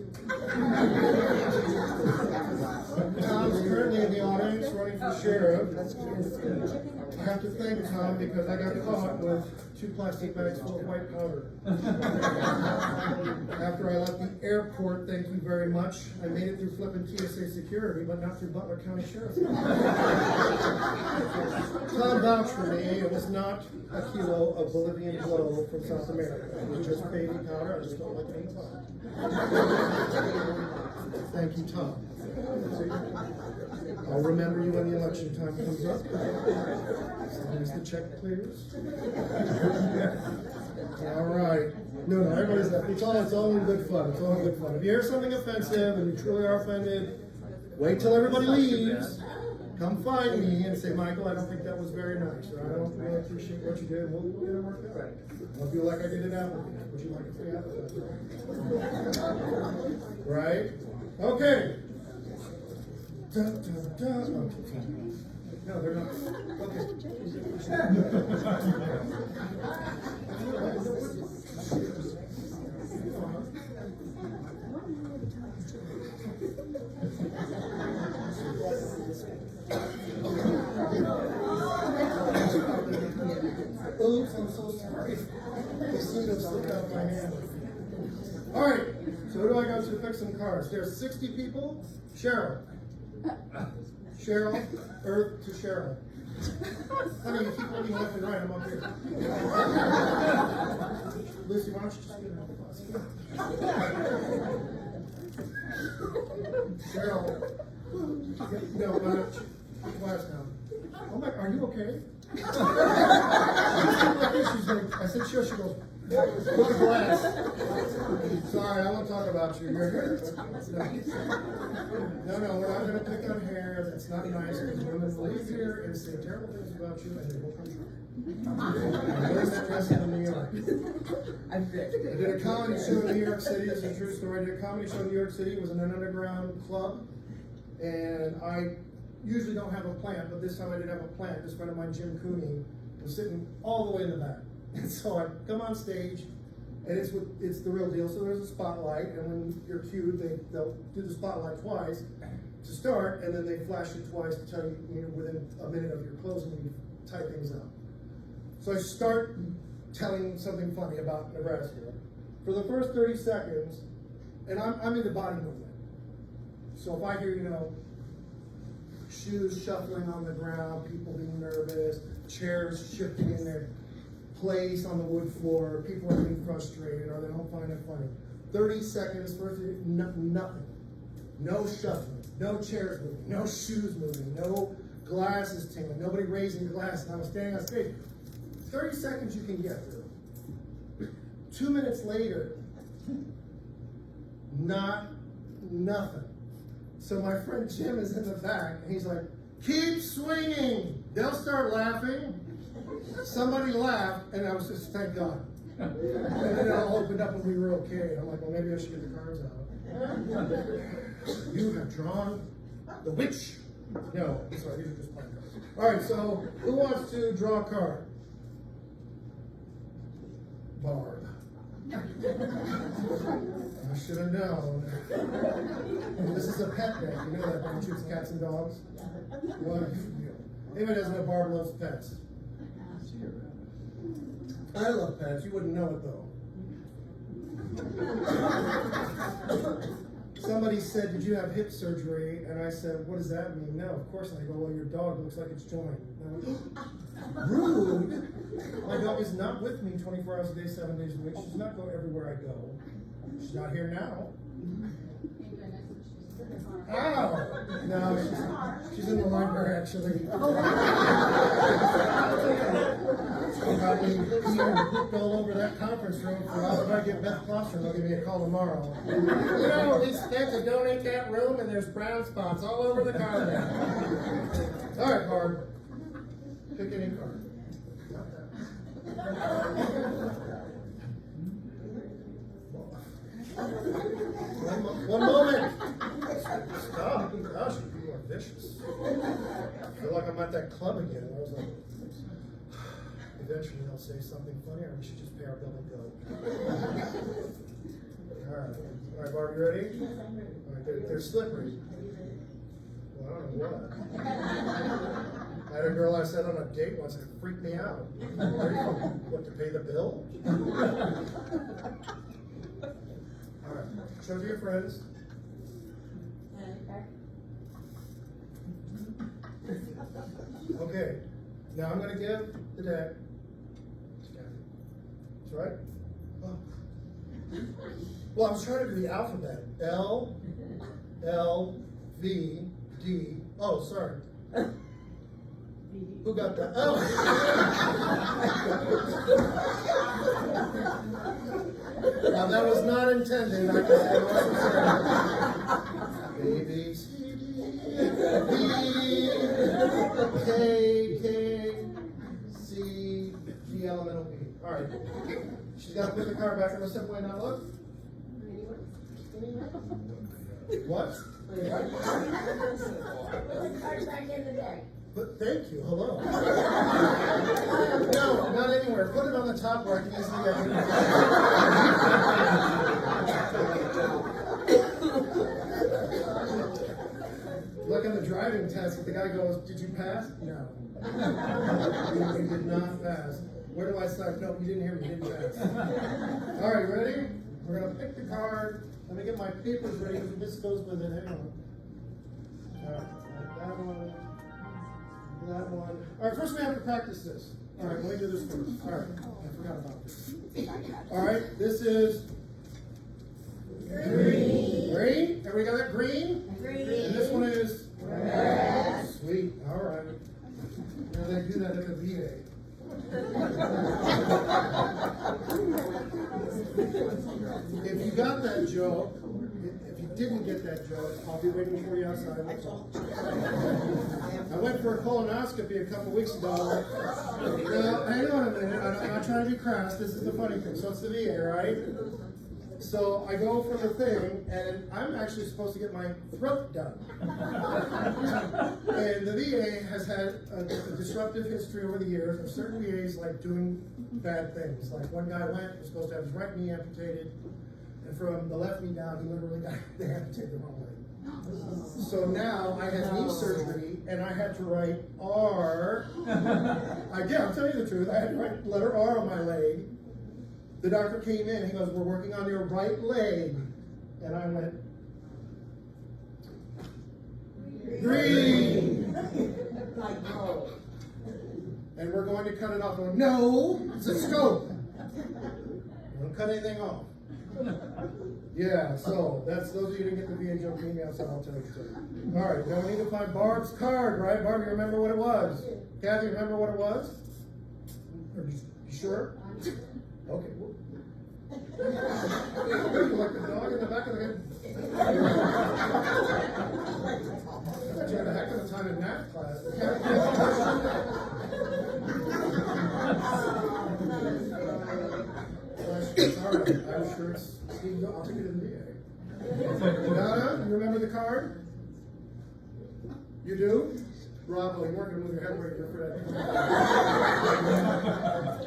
A: Tom's currently in the audience running for sheriff. I have to thank Tom because I got caught with 2 plastic bags full of white powder. After I left the airport, thank you very much. I made it through flipping TSA security, but not through Butler County Sheriff's Office. Tom vouched for me. It was not a kilo of Bolivian blow from South America. It was just baby powder. I just don't like it in the bottle. Thank you, Tom. I'll remember you when the election time comes up. Sometimes the check clears. All right. No, everybody's it's all in good fun. It's all in good fun. If you hear something offensive and you truly are offended, wait till everybody leaves. Come find me and say, Michael, I don't think that was very nice, or I don't really appreciate what you did. We'll get it worked out. I'll feel like I did it out. Would you like a free appetizer? Right? Okay. Dun, dun, dun. Okay. No, they're not. Okay. Oops, I'm so sorry. The suit has slipped out of my hand. All right, so who do I go to pick some cards? There's 60 people. Cheryl. Cheryl, Earth to Cheryl. Honey, you keep looking left and right. I'm up here. Lucy, why don't you just get another bus? Cheryl. No, glass now. Oh my, are you okay? She's like, I said, sure. She goes, what glass? Sorry, I won't talk about you. You're here. No, we're not going to pick on hair. That's not nice because women will leave here and say terrible things about you and they will come true. I learned that lesson in New York. I did a comedy show in New York City. It's a true story. I did a comedy show in New York City. It was in an underground club. And I usually don't have a plant, but this time I did have a plant. This friend of mine, Jim Cooney, was sitting all the way in the back. And so I come on stage, And it's the real deal. So there's a spotlight, and when you're cued, they'll do the spotlight twice to start, and then they flash it twice to tell you, within a minute of your closing, you tie things up. So I start telling something funny about Nebraska. For the first 30 seconds, and I'm into body movement. So if I hear, shoes shuffling on the ground, people being nervous, chairs shifting in their place on the wood floor, people are getting frustrated or they don't find it funny. 30 seconds, first, nothing. No shuffling, no chairs moving, no shoes moving, no glasses tingling, nobody raising glasses. I was standing on stage. 30 seconds you can get through. 2 minutes later, nothing. So my friend Jim is in the back, and he's like, keep swinging. They'll start laughing. Somebody laughed, and I was just, thank God. And then it all opened up and we were okay. I'm like, well, maybe I should get the cards out. You have drawn the witch. No, sorry, these are just playing cards. All right, so who wants to draw a card? Barb. I should have known. This is a pet day. You know that Barb shoots cats and dogs? What? Anybody doesn't know Barb loves pets? I love pets. You wouldn't know it though. Somebody said, did you have hip surgery? And I said, what does that mean? No, of course not. I go, well, your dog looks like it's joined. Rude. My dog is not with me 24 hours a day, 7 days a week. She does not go everywhere I go. She's not here now. Ow! No, she's in the library actually. Probably pooped all over that conference room. If I get Beth Kloster, they'll give me a call tomorrow. These kids that donate that room and there's brown spots all over the carpet. All right, Barb. Pick any card. One moment. Stop. Gosh, people are vicious. I feel like I'm at that club again. I was like, eventually they'll say something funny, or we should just pay our bill and go. All right, Barb, you ready? All right, they're slippery. Well, I don't know what. I had a girl I said on a date once, and it freaked me out. What, to pay the bill? All right, show it to your friends. Okay, now I'm going to give the deck. That's right. Oh. Well, I was trying to do the alphabet. L, V, D. Oh, sorry. Who got that? Oh. Now that was not intended. I can say A, B, C, D, E, K, C, G, L, M, N, O, P. All right. She's got to put the card back in the simple way now. Look. What? But thank you. Hello. No, not anywhere. Put it on the top where I can easily get it. Look on the driving test. The guy goes, "Did you pass?" No. You did not pass. Where do I start? No, you didn't hear me. You didn't pass. All right, ready? We're gonna pick the card. Let me get my papers ready because this goes with it. Hang on. That one. That one. All right, first we have to practice this. All right, let me do this first. All right, I forgot about this. All right, this is green. Green? Everybody got that? Green? Green. And this one is red. Sweet. All right. You know, they do that at the VA. If you got that joke, if you didn't get that joke, I'll be waiting for you outside. I went for a colonoscopy a couple weeks ago. Now, hang on a minute. I'm not trying to be crass. This is the funny thing. So it's the VA, right? So I go for the thing, and I'm actually supposed to get my throat done. And the VA has had a disruptive history over the years of certain VAs like doing bad things. Like one guy was supposed to have his right knee amputated, and from the left knee down, he literally got amputated the wrong way. So now I had knee surgery, and I had to write R. Again, I'm telling you the truth. I had to write the letter R on my leg. The doctor came in, he goes, "We're working on your right leg." And I went, "Green." And we're going to cut it off. I'm going, "No, it's a scope. Don't cut anything off." Yeah, so that's those of you who didn't get the VA joke email, so I'll tell you too. All right, now we need to find Barb's card, right? Barb, you remember what it was? Kathy, remember what it was? Are you sure? Okay. You're like the dog in the back of the head. I thought you had a heck of a time in math class. All right, I'm sure it's Steve. I'll take it in the VA. Donna, you remember the card? You do? Rob, well, you weren't going to move your head where you're afraid.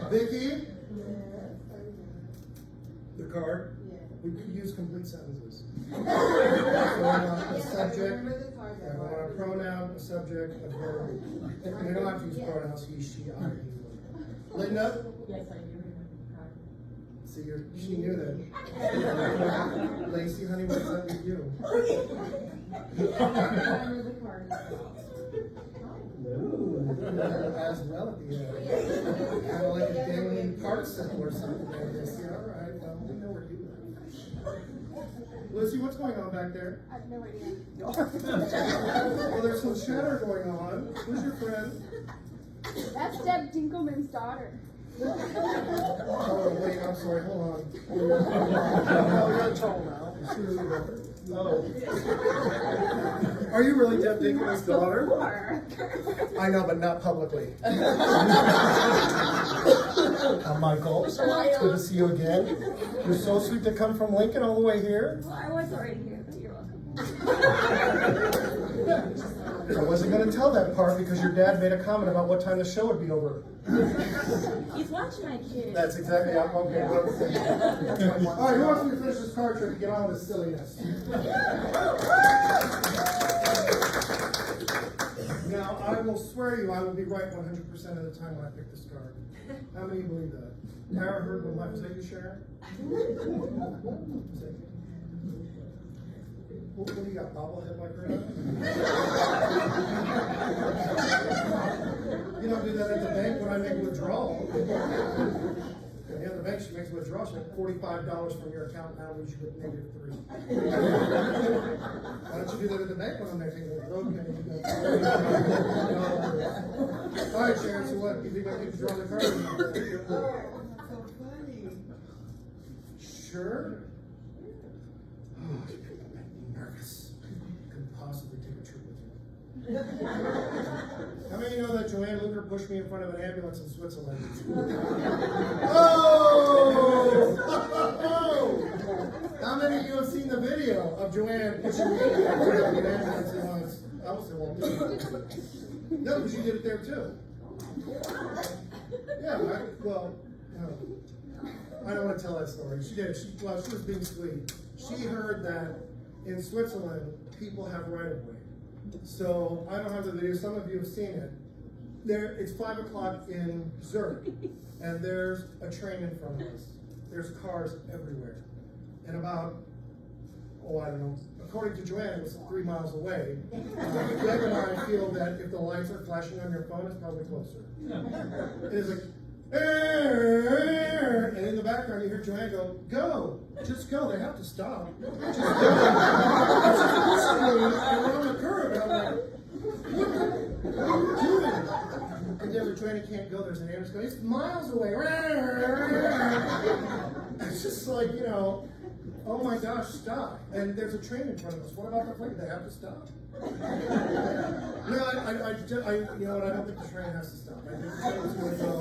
A: Vicki? The card? We could use complete sentences. So I want a subject, I want a pronoun, a subject, a verb. And we don't have to use pronouns, he, she, I, he. Linda?
E: Yes, I do remember the card.
A: See, she knew that. Lacey, honey, what's that with you?
E: I remember the card as well.
A: As well at the end. Kind of like a daily participle or something like this. Yeah, all right, well, we know where you are. Lizzie, what's going on back there?
E: I have no idea.
A: Well, there's some chatter going on. Who's your friend?
E: That's Deb Dinkelman's daughter.
A: Oh, wait, I'm sorry, hold on.
D: Oh, you're in trouble now.
A: Oh. Are you really Deb Dinkelman's daughter? I know, but not publicly. I'm Michael. It's good to see you again. You're so sweet to come from Lincoln all the way here.
E: Well, I was already here, but you're welcome.
A: I wasn't going to tell that part because your dad made a comment about what time the show would be over.
E: He's watching my kids.
A: That's exactly how, okay. All right, who wants me to finish this card trick and get on with this silliness? Now, I will swear you, I will be right 100% of the time when I pick this card. How many believe that? Tara heard the left. Is that you, Sharon? What do you got, bobblehead like her? You don't do that at the bank when I make a withdrawal. Yeah, the bank, she makes a withdrawal, she makes $45 from your account, now leaves you with -3. Why don't you do that at the bank when I'm making a withdrawal? All right, Sharon, so what? You think I can draw the card?
D: So funny.
A: Sure? Oh, you people make me nervous. Couldn't possibly take a trip with you. How many of you know that Joanne Luker pushed me in front of an ambulance in Switzerland? Oh! How many of you have seen the video of Joanne pushing me in front of an ambulance in I will say, well, no, because you did it there too. Yeah, well, no. I don't want to tell that story. She did. She was being sweet. She heard that in Switzerland, people have right-of-way. So I don't have the video. Some of you have seen it. It's 5 o'clock in Zurich, and there's a train in front of us. There's cars everywhere. And about, I don't know, according to Joanne, it was 3 miles away. Greg and I feel that if the lights are flashing on your phone, it's probably closer. It is like, and in the background you hear Joanne go, just go, they have to stop. Just go. And we're on the curb, and I'm like, what are you doing? And the other train can't go, there's an ambulance going, it's miles away. It's just like, oh my gosh, stop. And there's a train in front of us. What about the plane? They have to stop. No, you know what, I don't think the train has to stop. I think the train's gonna go,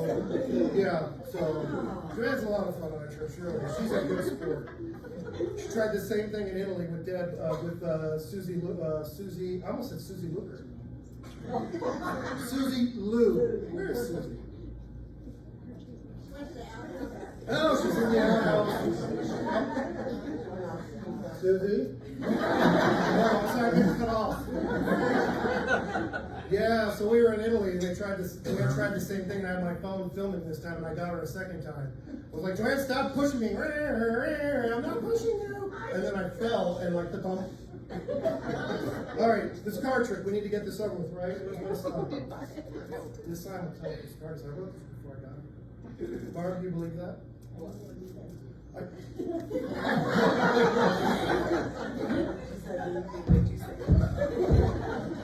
A: yeah, so, Joanne's a lot of fun on a trip, really. She's a good sport. She tried the same thing in Italy with Susie, I almost said Susie Luker. Susie Lou. Where is Susie? Oh, she's in the house. Susie? No, sorry, I didn't cut off. Yeah, so we were in Italy and we tried the same thing, and I had my phone filming this time, and I got her a second time. I was like, Joanne, stop pushing me. I'm not pushing you. And then I fell and like the bump. All right, this card trick, we need to get this over with, right? Where's my sign? This sign will tell me this card is. I wrote this before I got it. Barb, do you believe that?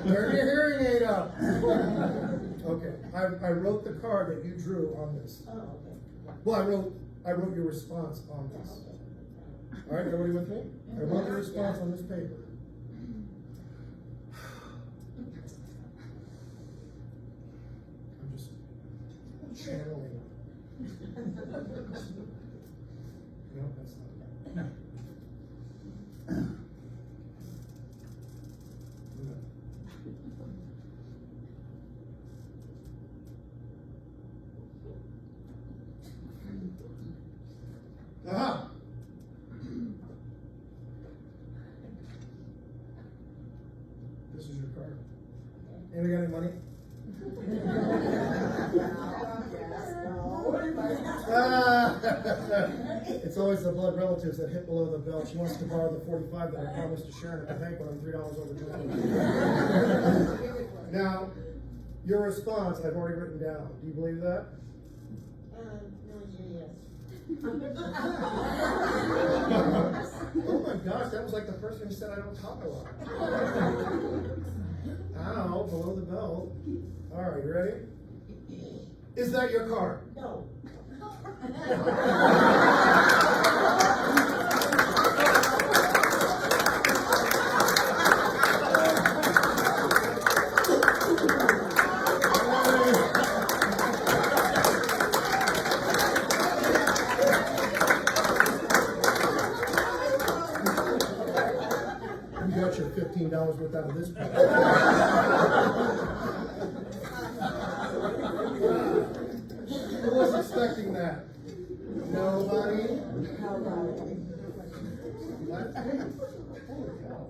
A: Turn your hearing aid up. Okay, I wrote the card that you drew on this. Well, I wrote your response on this. All right, everybody with me? I wrote your response on this paper. I'm just channeling. No, that's not it. No. Aha! This is your card. Anybody got any money? It's always the blood relatives that hit below the belt. She wants to borrow the 45 that I promised to Sharon at the bank when I'm $3 over $2. Now, your response I've already written down. Do you believe that? Oh my gosh, that was like the first time you said I don't talk a lot. Ow, below the belt. All right, you ready? Is that your card?
D: No.
A: You got your $15 worth out of this part. Who was expecting that? Nobody? What? Holy cow.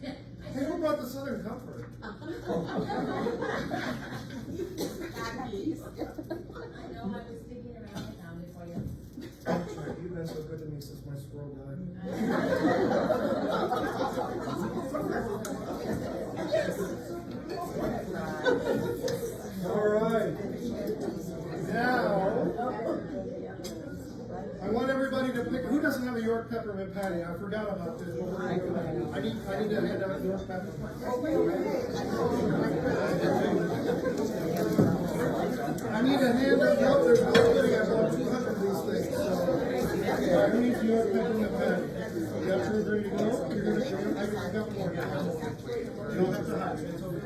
A: Hey, who brought the Southern Comfort?
B: I know, I was thinking around and found it for you.
A: That's right, you've been so good to me since my squirrel died. All right. Now, I want everybody to pick. Who doesn't have a York peppermint patty? I forgot about this. But we're gonna go back. I need to hand out York peppermint. I need a hand of milk. There's nobody. I bought 200 of these things. So, who needs York peppermint patty? You got yours ready to go? You're gonna show me. I got more. You don't have to hide. It's okay.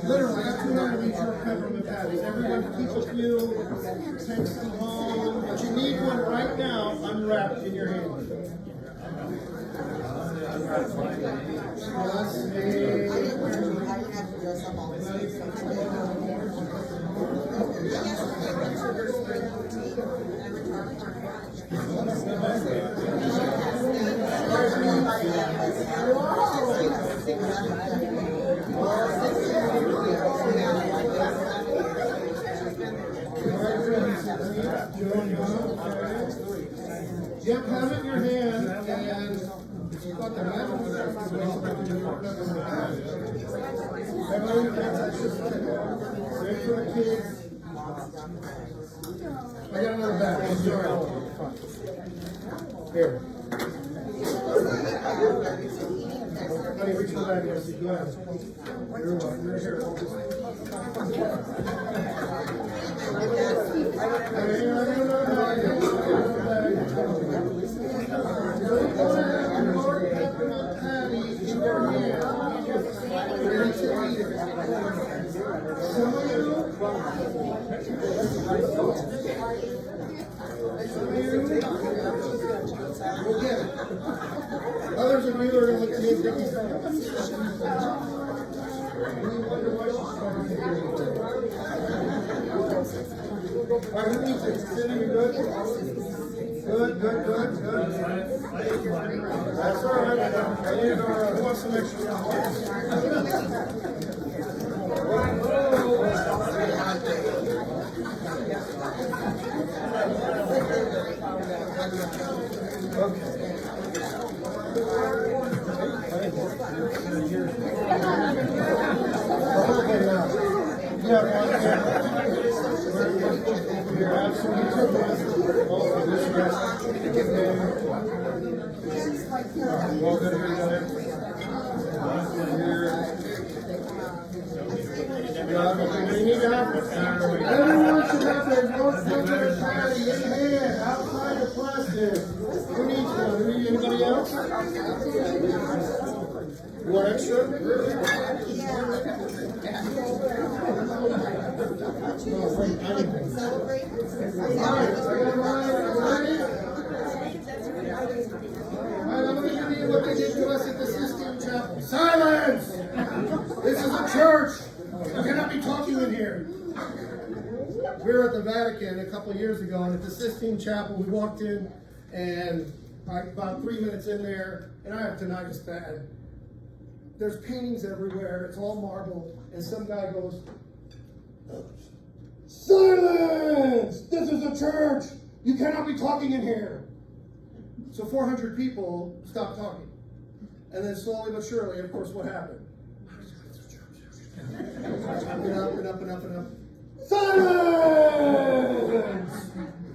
A: Literally, I have 200 of these York peppermint patties. Everyone keep a few, take some home. But you need one right now, unwrapped in your hand. Trust me. Yep, have it in your hand, and it's got the magic for that. Everybody, that's just like same for the kids. I got another bag. I'm sorry. Here. Honey, reach for the bag here. Go ahead. You're here. Hold this. Some of you will get it. Others of you are going to look at me and think he's done it. You wonder why she's trying to get it. All right, who needs it? Cindy, you good? Good. That's all right. I need who wants some extra? You're absolutely correct. Well, good here today. Everyone should have their notebook patty in hand, outside the plastic. Who needs one? Who needs anybody else? What extra? No, wait, I need one. Alright, I got mine. Alright, I'm going to give you what they did to us at the Sistine Chapel. Silence! This is a church! You cannot be talking in here. We were at the Vatican a couple years ago, and at the Sistine Chapel, we walked in, and about 3 minutes in there, and I have tinnitus bad. There's paintings everywhere, it's all marble, and some guy goes, "Silence! This is a church! You cannot be talking in here!" So 400 people stopped talking. And then slowly but surely, of course, what happened? And up. Silence!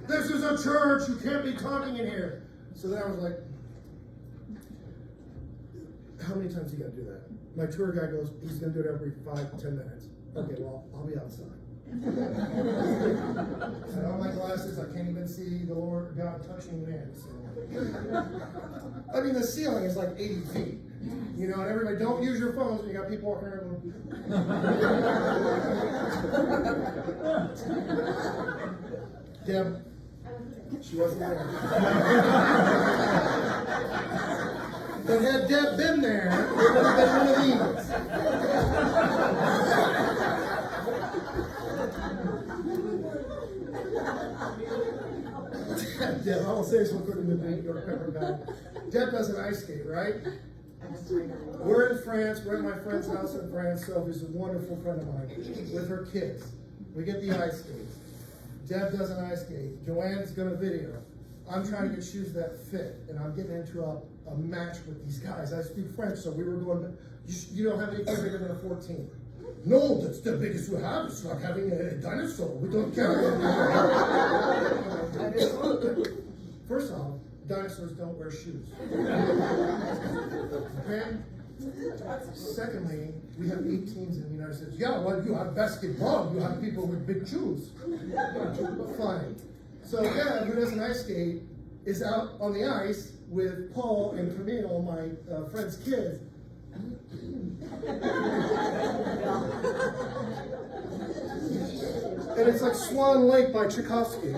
A: This is a church! You can't be talking in here! So then I was like, how many times are you gonna do that? My tour guide goes, he's gonna do it every 5 to 10 minutes. Okay, well, I'll be outside. I don't have my glasses, I can't even see the Lord God touching man. So. I mean, the ceiling is like 80 feet. You know, and everybody, don't use your phones when you got people walking around going. Deb, she wasn't there. But had Deb been there, it would have been one of these. Deb, I will say this one quick in the New York pepper bag. Deb does an ice skate, right? We're in France, we're at my friend's house in France, Sophie's a wonderful friend of mine, with her kids. We get the ice skates. Deb does an ice skate. Joanne's gonna video. I'm trying to get shoes that fit, and I'm getting into a match with these guys. I speak French, so we were going, you don't have anything bigger than a 14. No, that's the biggest we have. It's like having a dinosaur. We don't carry it. First off, dinosaurs don't wear shoes. Okay? Secondly, we have 8 teams in the United States. Yeah, well, you have basketball. You have people with big shoes. Fine. So Deb, who does an ice skate, is out on the ice with Paul and Camille, my friend's kids. And it's like Swan Lake by Tchaikovsky.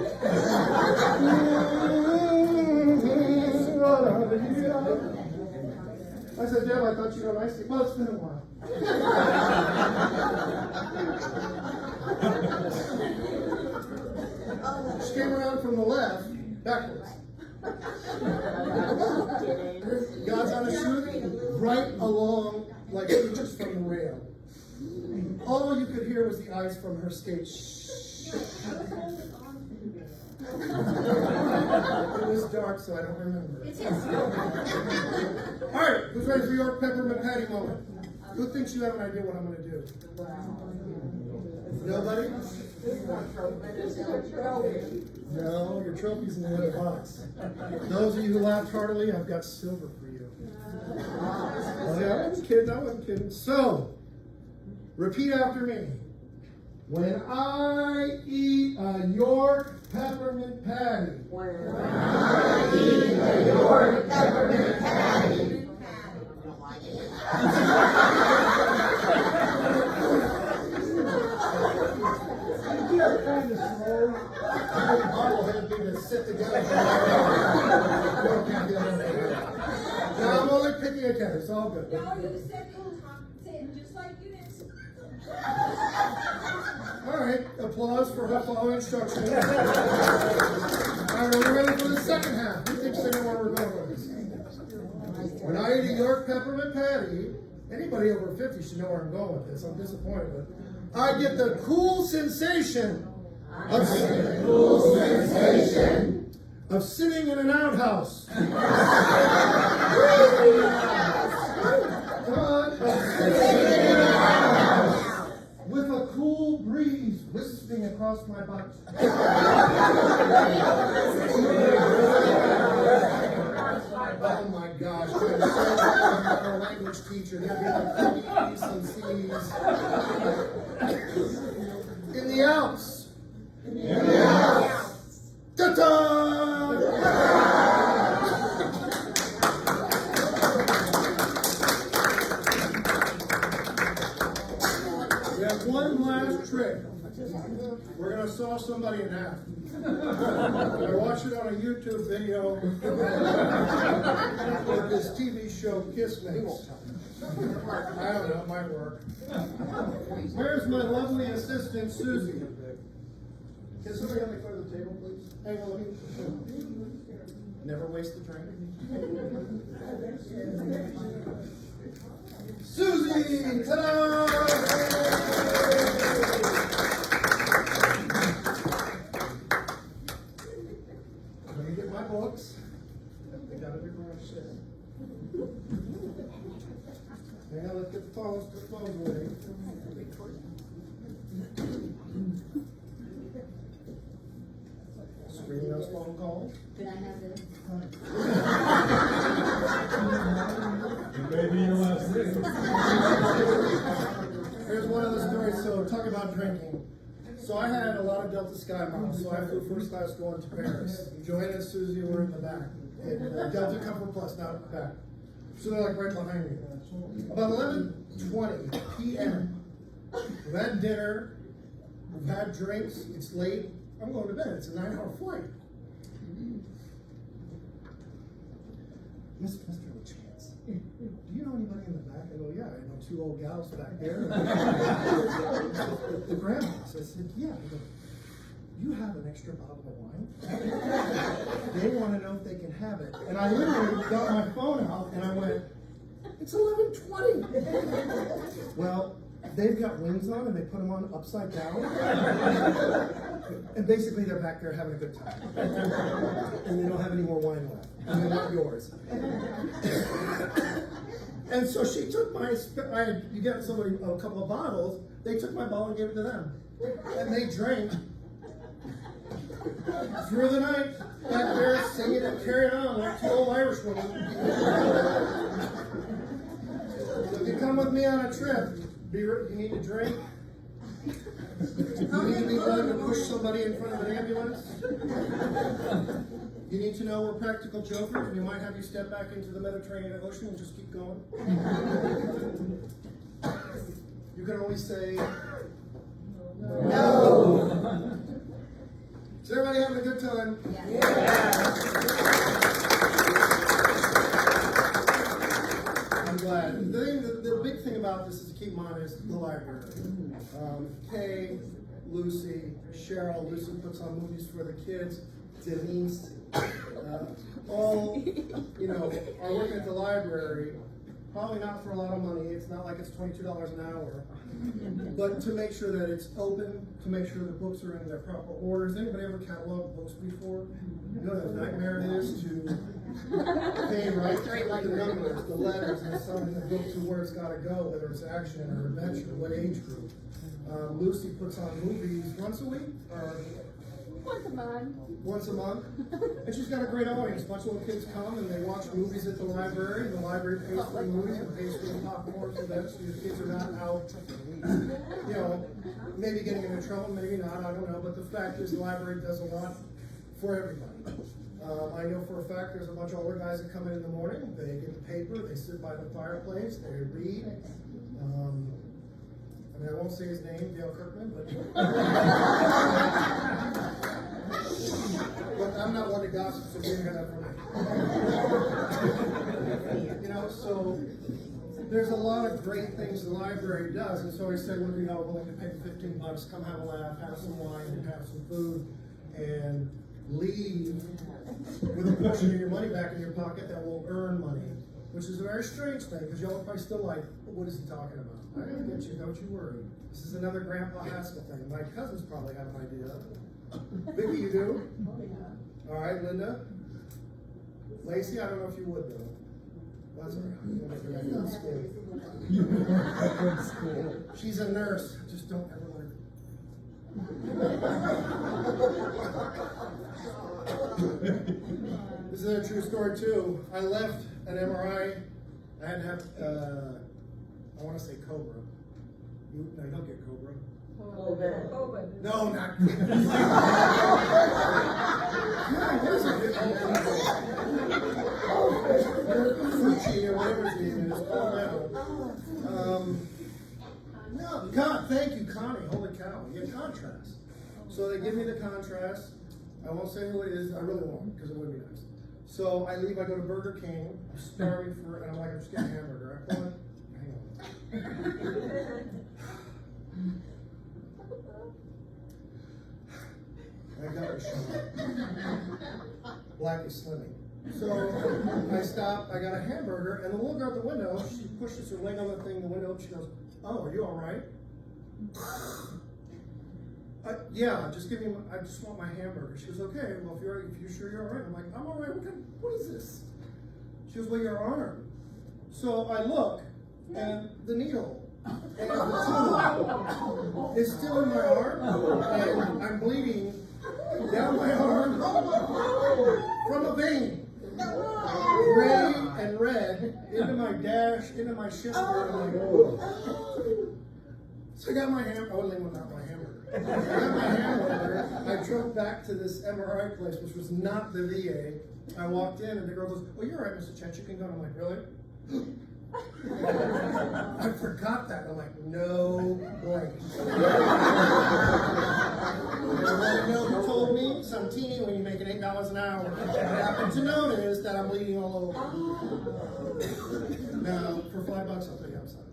A: I said, Deb, I thought you were ice skate. Well, it's been a while. She came around from the left, backwards. God's on a shoot, right along, like inches from the rail. All you could hear was the ice from her skate. It was dark, so I don't remember. All right, who's ready for your peppermint patty moment? Who thinks you have an idea what I'm going to do? Nobody? No, your trophy's in the other box. Those of you who laughed heartily, I've got silver for you. Oh, yeah, I wasn't kidding. So, repeat after me. When I eat a York peppermint patty.
F: When I eat a York peppermint patty.
A: sit together. No, I'm only picking a cat. It's all good.
B: No, you said you'll talk to him just like you did.
A: All right, applause for her following instructions. All right, we're ready for the second half. Who thinks they know where we're going with this? When I eat a York peppermint patty, anybody over 50 should know where I'm going with this. I'm disappointed, but I get the cool sensation of sitting in an outhouse. Come on. With a cool breeze wisping across my butt. Oh my gosh, our language teacher, there'd be like P's and C's. In the Alps. Ta-da! We have one last trick. We're going to saw somebody in half. I watched it on a YouTube video with this TV show, Kiss Makes. I don't know, it might work. Where's my lovely assistant, Susie? Can somebody help me clear the table, please? Hang on, let me. Never waste the drink. Susie! Ta-da! Let me get my books. They got everywhere I said. Hang on, let's get the phones ready. Screening those phone calls.
E: Can I have this?
C: Maybe your last name.
A: Here's one of the stories. So, talk about drinking. So, I had a lot of Delta Sky miles. So, I flew first class going to Paris. Joanna and Susie were in the back. And Delta Comfort Plus, not back. So, they're like right behind me. About 11:20 p.m. We've had dinner. We've had drinks. It's late. I'm going to bed. It's a 9-hour flight. Mr. Lachance, do you know anybody in the back? I go, yeah, I know 2 old gals back there. The grandmas. I said, yeah. I go, you have an extra bottle of wine? They want to know if they can have it. And I literally got my phone out and I went, it's 11:20. Well, they've got wings on and they put them on upside down. And basically they're back there having a good time. And they don't have any more wine left. And they want yours. And so she took you get somebody a couple of bottles, they took my bottle and gave it to them. And they drank through the night, back there singing and carrying on like 2 old Irish women. So if you come with me on a trip, you need to drink. You need to be willing to push somebody in front of an ambulance. You need to know we're practical jokers, and we might have you step back into the Mediterranean Ocean and just keep going. You can always say, no. Is everybody having a good time? Yeah. I'm glad. The big thing about this is to keep in mind is the library. Kay, Lucy, Cheryl. Lucy puts on movies for the kids. Denise, all are working at the library. Probably not for a lot of money. It's not like it's $22 an hour, but to make sure that it's open, to make sure the books are in their proper orders. Anybody ever cataloged books before? You know what a nightmare it is to pay right the numbers, the letters, and assign the book to where it's got to go, whether it's action or adventure, what age group. Lucy puts on movies once a week.
E: Once a month.
A: Once a month. And she's got a great audience. A bunch of little kids come and they watch movies at the library. The library pays for the movies and pays for the popcorn for them, so your kids are not out, maybe getting into trouble, maybe not, I don't know. But the fact is the library does a lot for everybody. I know for a fact there's a bunch of older guys that come in the morning. They get the paper, they sit by the fireplace, they read. I won't say his name, Dale Kirkman, but I I'm not one to gossip, so you got that for me. You know, so there's a lot of great things the library does, and so I said, what do you know, we're willing to pay $15, come have a laugh, have some wine, and have some food, and leave with a portion of your money back in your pocket that will earn money, which is a very strange thing, because y'all are probably still like, what is he talking about? I'm gonna get you, don't you worry. This is another Grandpa Haskell thing. My cousins probably have an idea. Vicky, you do? All right, Linda? Lacey, I don't know if you would though. That's all right.
C: You weren't back in school.
A: She's a nurse. Just don't ever let her. This is a true story too. I left an MRI. I had to have, I want to say Cobra. No, you don't get Cobra.
B: COVID.
A: No, not. Fucci or whatever his name is. No, thank you, Connie. Holy cow. You get contrast. So they give me the contrast. I won't say who it is. I really won't, because it would be nice. So I leave. I go to Burger King. I'm starving for, and I'm like, I'm just getting a hamburger. I pull it. Hang on. I got a shot. Black is slimming. So I stop, I got a hamburger, and the little girl at the window, she pushes her leg on the thing, the window, she goes, oh, are you all right? Yeah, just give me, I just want my hamburger. She goes, okay, well, if you're sure you're all right. I'm like, I'm all right, what is this? She goes, well, your arm. So I look, and the needle and the tube is still in my arm, and I'm bleeding down my arm from a vein. Gray and red into my dash, into my shin guard. I'm like, oh. So I got my hamburger. Oh, not my hamburger. I got my hamburger. I drove back to this MRI place, which was not the VA. I walked in, and the girl goes, "Oh, you're all right, Mr. Chen. You can go." I'm like, "Really?" I forgot that. I'm like, no way. You told me, Santini, when you're making $8 an hour, I happen to notice that I'm bleeding all over. Now, for $5, I'll tell you outside.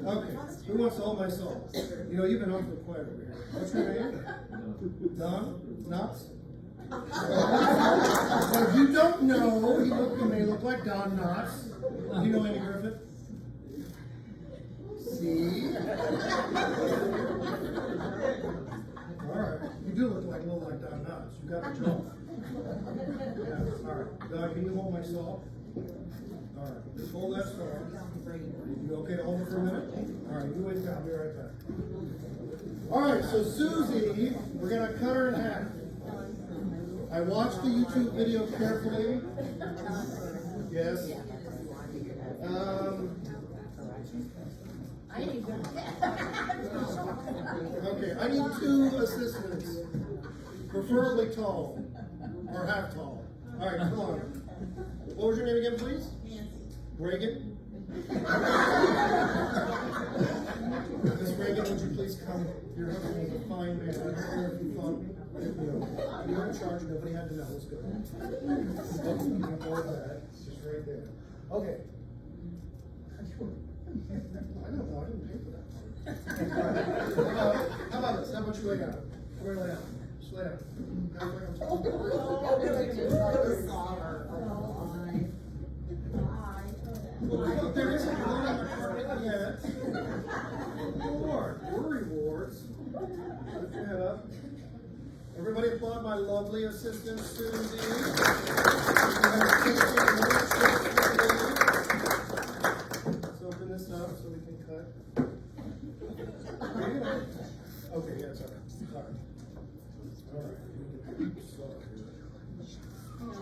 A: Okay, who wants to hold my soul? You know, you've been on for quite over here. What's your name? Don? Knotts? Now, if you don't know, he may look like Don Knotts. You know Andy Griffith? See? Alright, you do look like a little like Don Knotts. You got the jaw. Yeah, alright. Don, can you hold my saw? Alright, just hold that saw. You okay to hold it for a minute? Alright, you wait, I'll be right back. Alright, so Susie, we're gonna cut her in half. I watched the YouTube video carefully. Yes. Okay, I need 2 assistants, preferably tall, or half tall. All right, come on. What was your name again, please? Reagan? Miss Reagan, would you please come? Your husband is a fine man. I don't know if you thought, you were in charge, nobody had to know. Let's go. Okay, you can hold that. It's just right there. Okay. I don't know, I didn't pay for that. How about this? How about you lay down? Where lay down? Just lay down. Halfway on top. Look, there isn't one on the carpet yet. Worry wards. Lift your head up. Everybody applaud my lovely assistant, Susie. Let's open this up so we can cut. Okay, yeah, it's all right. Sorry. All right.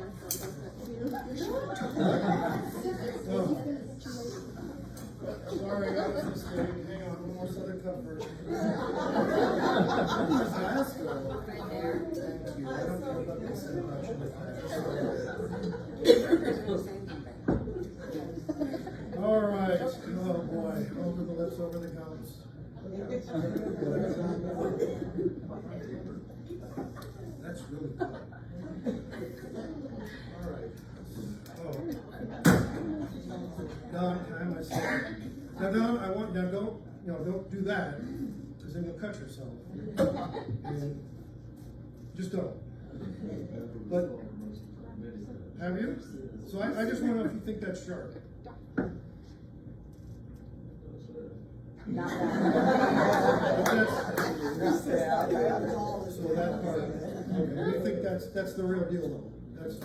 A: Sorry, I was just kidding. Hang on, one more Southern Comfort. Thank you. I don't know about this so much. All right. Oh boy. Over the lips, over the gums. That's really cool. All right. Oh. Don, can I have my stick? Now, Don, don't do that, because then you'll cut yourself. And just don't. But, have you? So I just want to know if you think that's sharp.
E: Not
A: So that part, okay, you think that's the real deal though? That's,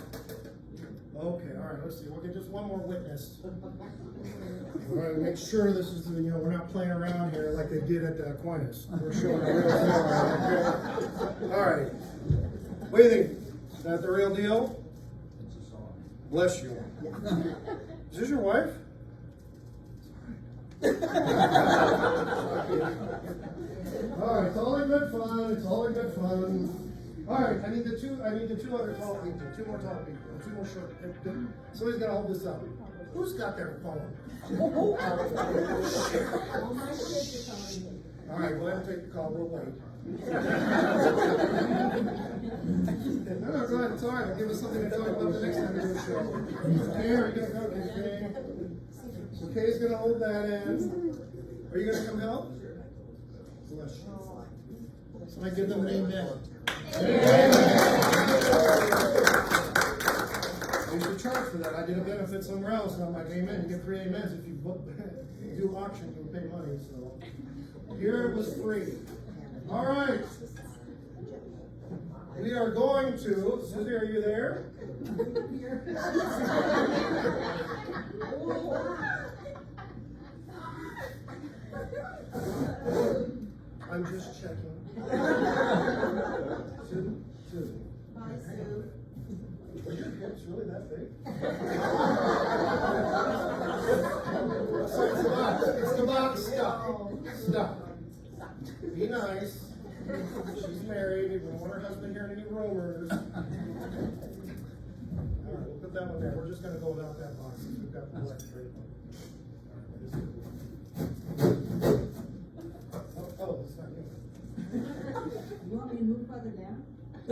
A: okay, all right, let's see, we'll get just one more witness. All right, make sure this is, we're not playing around here like they did at the Aquinas. We're showing the real deal, okay? All right, what do you think? Is that the real deal? Bless you. Is this your wife? All right, it's all in good fun. It's all in good fun. All right, I need the two other tall people, two more tall people, two more short. Somebody's got to hold this up. Who's got their phone? All right, go ahead and take the call. We'll wait. No, go ahead. It's all right. Give us something to talk about the next time we do a show. Okay, are you gonna go? Okay. So Kay's gonna hold that end. Are you gonna come help? Bless you. So I give them an amen. You should charge for that. I did a benefit somewhere else, and I'm like, amen. You get 3 amens if you do auction, you'll pay money. So here it was free. All right. We are going to, Susie, are you there? I'm just checking. Susie.
E: Bye, Sue.
A: Are your hips really that big? It's the box. Stop. Be nice. She's married. We don't want her husband hearing any rumors. All right, we'll put that one there. We're just going to go without that box since we've got the electric. Oh, it's not you.
E: You want me to move further down?
A: I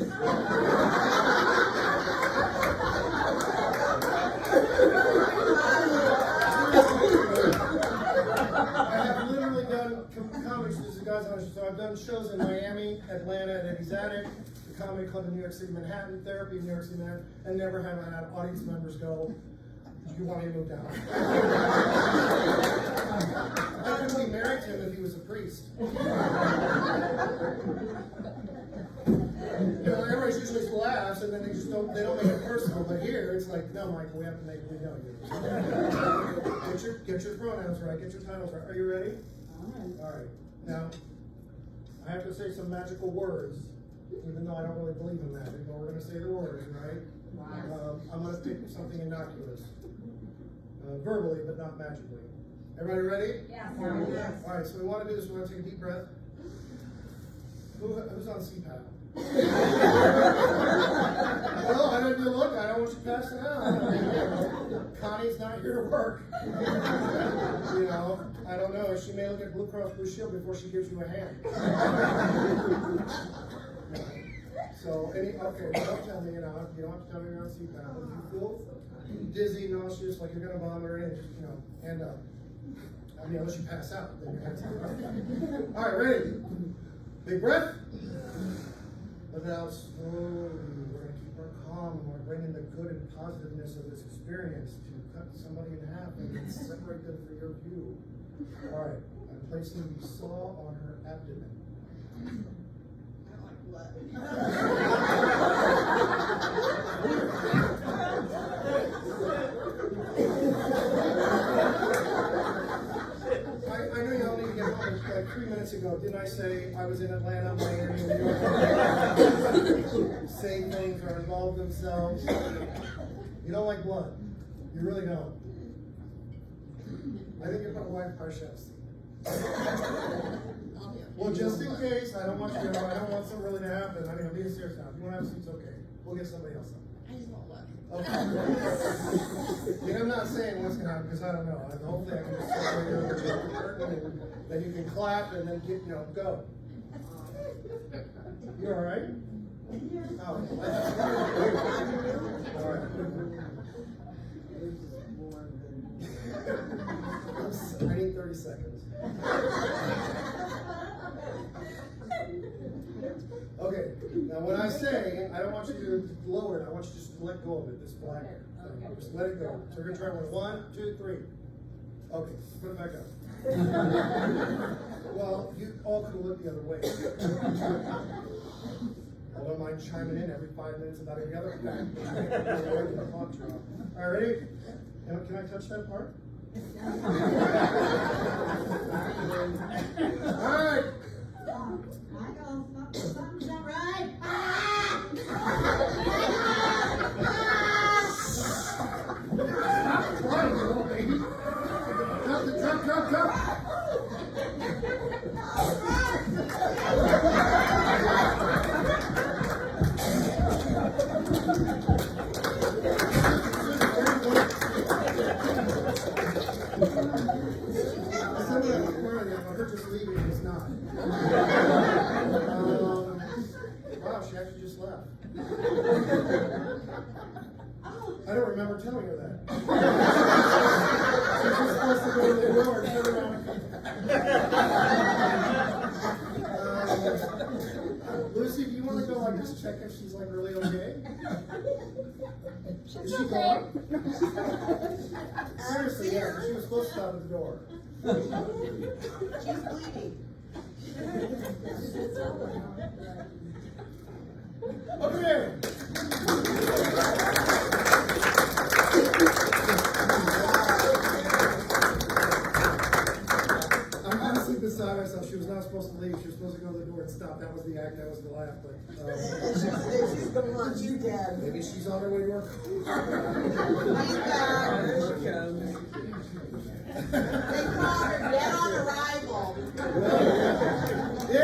A: have literally done comics, this is guys on so I've done shows in Miami, Atlanta, and Eddie's Attic, the Comedy Club in New York City, Manhattan, Therapy in New York City, Manhattan, and never have I had audience members go, do you want me to move down? I couldn't be married to him if he was a priest. Everybody usually laughs and then they don't make it personal, but here it's like, no, Michael, we have to make it, we know you. Get your pronouns right, get your titles right. Are you ready? All right. Now, I have to say some magical words, even though I don't really believe in magic, but we're going to say the words, right? I'm going to pick something innocuous. Verbally, but not magically. Everybody ready?
E: Yes.
A: All right, so we want to do this. We want to take a deep breath. Who's on CPAP? Well, I didn't look. I don't want you passing out. Connie's not here to work. I don't know. She may look at Blue Cross Blue Shield before she gives you a hand. So, okay, well, don't tell me, you don't have to tell me you're on CPAP. If you feel dizzy, nauseous, like you're going to vomit or anything, just, hand up. I mean, unless you pass out, then your hand's up. All right, ready? Big breath. Let it out slowly. We're going to keep our calm, and we're bringing the good and positiveness of this experience to cut somebody in half and then separate them for your view. All right, I'm placing the saw on her abdomen. I know y'all need to get home. Like 3 minutes ago, didn't I say I was in Atlanta, Miami, New York? Say things or involve themselves. You don't like blood. You really don't. I think you're my wife, Parshevsky. Well, just in case, I don't want something really to happen. I mean, I'm being serious now. If you want to have a seat, it's okay. We'll get somebody else up.
E: I just won't look.
A: Okay. I mean, I'm not saying what's going to happen because I don't know. The whole thing, I can just sit right here with the curtain and then you can clap and then go. You all right? Oh, all right. I need 30 seconds. Okay, now when I say, I don't want you to lower it, I want you just to let go of it, this black thing. Just let it go. So we're gonna try one. 1, 2, 3. Okay, put it back up. Well, you all could look the other way. I don't mind chiming in every 5 minutes about every other fact. All right, ready? Can I touch that part? All right.
E: Michael, something's not right.
A: Stop crying, little baby. Jump. Her just leaving is not. Wow, she actually just left. I don't remember telling her that. She was supposed to go to the door and turn around and come. Lucy, do you want to go like just check if she's like really okay? Is she gone? Seriously, yeah, she was supposed to stop at the door.
E: She's bleeding.
A: Okay. I'm honestly beside myself. She was not supposed to leave. She was supposed to go to the door and stop. That was the act. That was the laugh. But
D: She's gonna want you dead.
A: maybe she's on her way to work.
E: They call her dead on arrival.
A: Yay!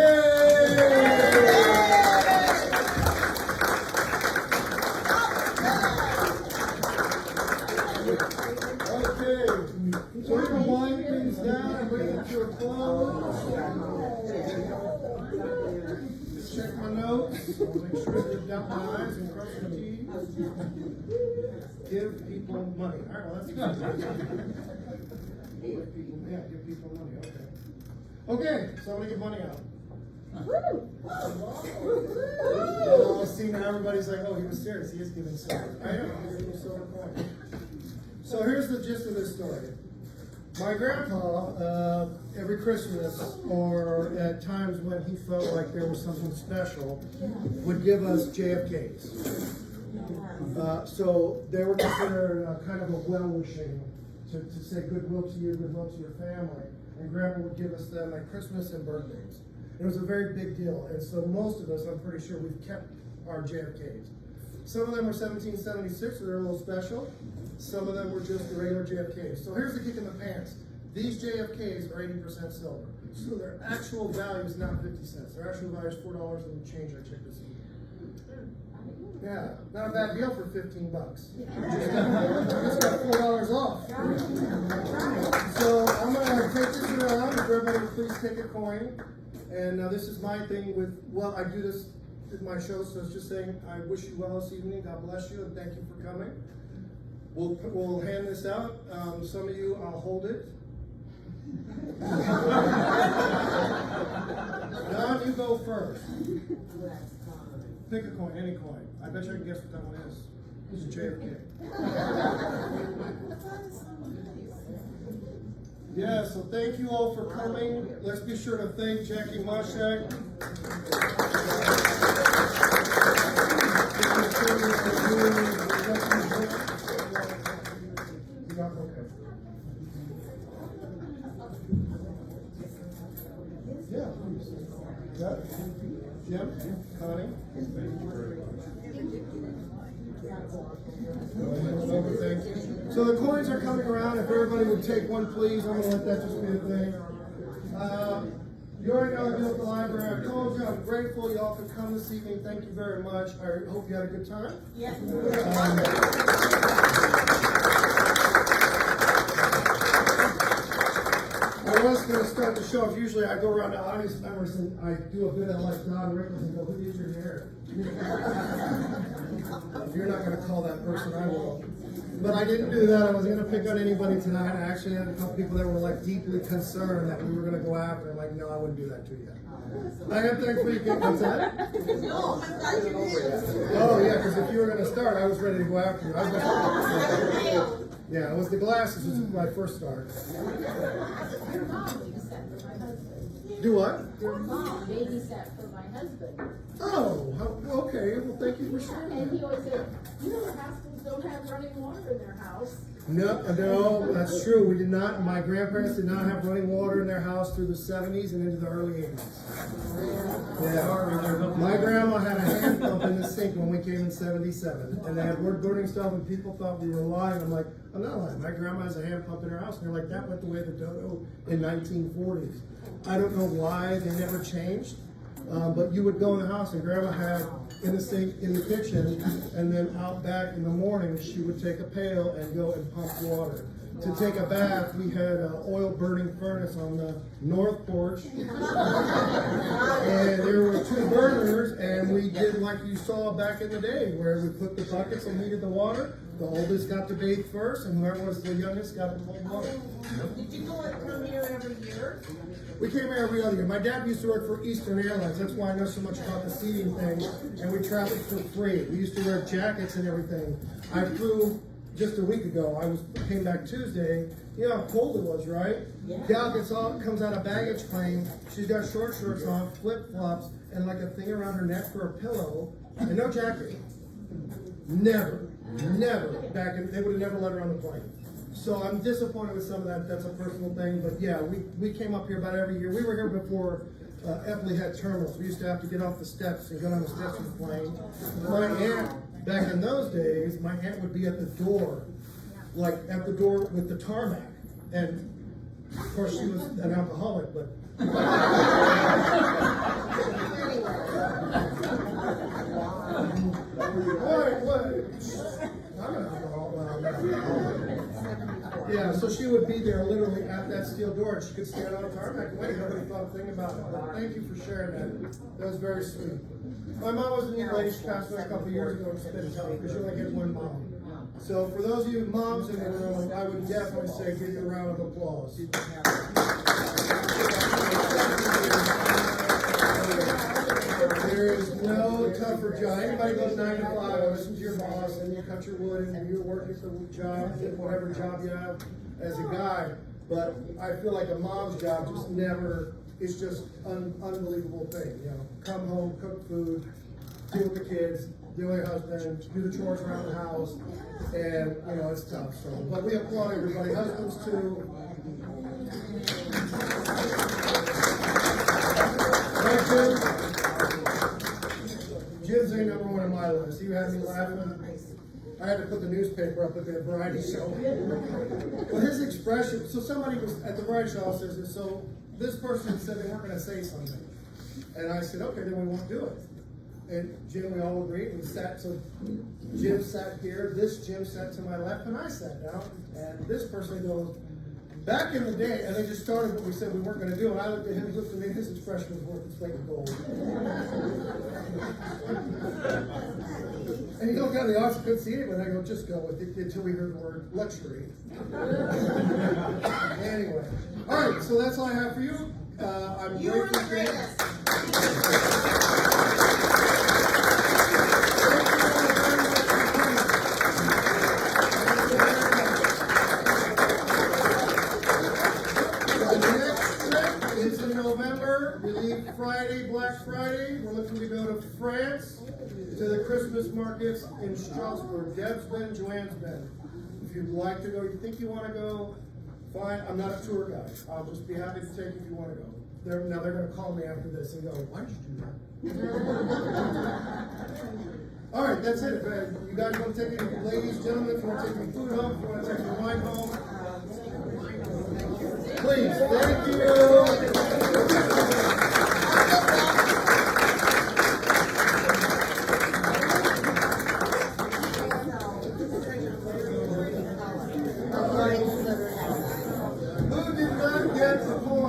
A: Okay, so we're gonna wind things down and bring it to a close. Just check my notes. I'll make sure to dot my I's and cross my T's. Give people money. All right, well, that's good. Give people money. Okay. Okay, so I'm gonna give money out. Oh, see, now everybody's like, oh, he was serious. He is giving silver. I know, he's giving silver coin. So here's the gist of this story. My grandpa, every Christmas, or at times when he felt like there was something special, would give us JFKs. So they were considered kind of a well-wishing, to say goodwill to you, goodwill to your family. And Grandpa would give us them at Christmas and birthdays. It was a very big deal. And so most of us, I'm pretty sure, we've kept our JFKs. Some of them were 1776, so they're a little special. Some of them were just the regular JFKs. So here's the kick in the pants. These JFKs are 80% silver. So their actual value is not 50 cents. Their actual value is $4 and change. I checked this evening. Yeah, not a bad deal for 15 bucks. Just got $4 off. So I'm gonna take this around. If everybody would please take a coin. And now this is my thing with, well, I do this with my show, so it's just saying, I wish you well this evening. God bless you, and thank you for coming. We'll hand this out. Some of you, I'll hold it. Don, you go first. Pick a coin, any coin. I bet you I can guess what that one is. It's a JFK. Yeah, so thank you all for coming. Let's be sure to thank Jackie Mashak. Yeah, please. Yeah. Jim, Connie. Thank you. So the coins are coming around. If everybody would take one, please. I'm going to let that just be a thing. You already know I built the library. I told you I'm grateful you all could come this evening. Thank you very much. I hope you had a good time.
E: Yeah.
A: I was gonna start the show. Usually I go around to audience members and I do a bit of like Don Rickles and go, who did your hair? If you're not gonna call that person, I will. But I didn't do that. I wasn't gonna pick on anybody tonight. I actually had a couple people that were like deeply concerned that we were gonna go after. I'm like, no, I wouldn't do that to you. I am thankful you came. What's that?
E: No, I'm glad you did.
A: Oh yeah, because if you were gonna start, I was ready to go after you. I was yeah, it was the glasses was my first start.
F: Your mom babysat for my husband.
A: Do what?
F: Your mom babysat for my husband.
A: Oh, okay. Well, thank you for sharing
F: And
A: that.
F: he always said, you know, the Haskins don't have running water in their house.
A: No, that's true. We did not, my grandparents did not have running water in their house through the 70s and into the early 80s. Yeah. My grandma had a hand pump in the sink when we came in 77. And they had wood burning stuff and people thought we were lying. I'm like, I'm not lying. My grandma has a hand pump in her house. And they're like, that went the way of the dodo in 1940s. I don't know why they never changed. But you would go in the house and grandma had in the sink in the kitchen, and then out back in the morning she would take a pail and go and pump water. To take a bath, we had an oil burning furnace on the north porch, and there were 2 burners, and we did like you saw back in the day, where we put the buckets and heated the water. The oldest got to bathe first, and whoever was the youngest got to cold water.
E: Did you go and come here every year?
A: We came here every other year. My dad used to work for Eastern Airlines. That's why I know so much about the seating thing. And we traveled for free. We used to wear jackets and everything. I flew just a week ago. Came back Tuesday. You know how cold it was, right?
E: Yeah.
A: Gal comes out of baggage claim. She's got short shorts on, flip flops, and like a thing around her neck for a pillow, and no jacket. Never back in. They would have never let her on the plane. So I'm disappointed with some of that. That's a personal thing, but yeah, we came up here about every year. We were here before Epley had terminals. We used to have to get off the steps and get on the steps of the plane. My aunt, back in those days, my aunt would be at the door, like at the door with the tarmac. And of course she was an alcoholic, but what? I'm an alcoholic. Yeah, so she would be there literally at that steel door, and she could stand on a tarmac and wait. Nobody thought a thing about it. But thank you for sharing that. That was very sweet. My mom was a neat lady. She passed away a couple of years ago. It's been tough because you only get one mom. So for those of you moms in the room, I would definitely say give you a round of applause. There is no tougher job. Anybody goes 9 to 5, listen to your boss, and you cut your wood, and you work at the job, whatever job you have as a guy. But I feel like a mom's job just never, it's just unbelievable thing. You know, come home, cook food, deal with the kids, deal with your husband, do the chores around the house, and you know it's tough. So, but we applaud everybody, husbands too. Right, Jim? Jim's a number 1 on my list. He had me laughing. I had to put the newspaper up at the variety show. But his expression, so somebody was at the variety show says, so this person said they weren't going to say something. And I said, okay, then we won't do it. And Jim, we all agreed. We sat, so Jim sat here, this Jim sat to my left, and I sat down. And this person goes, back in the day, and they just started what we said we weren't going to do, and I looked at him, he looked at me, his expression was worth its weight in gold. And he looked out of the office, couldn't see anyone, I go, just go with it, until we heard the word luxury. Anyway, all right, so that's all I have for you. I'm
E: You were the
A: grateful.
E: greatest.
A: Friday, Black Friday, we're looking to go to France, to the Christmas markets in Strasbourg. Deb's been, Joanne's been. If you'd like to go, you think you want to go, fine. I'm not a tour guide. I'll just be happy to take you if you want to go. Now they're going to call me after this and go, why did you do that? All right, that's it. You guys want to take any, ladies, gentlemen, if you want to take any food home, if you want to take your wine home, please, thank you. Who did not get the point?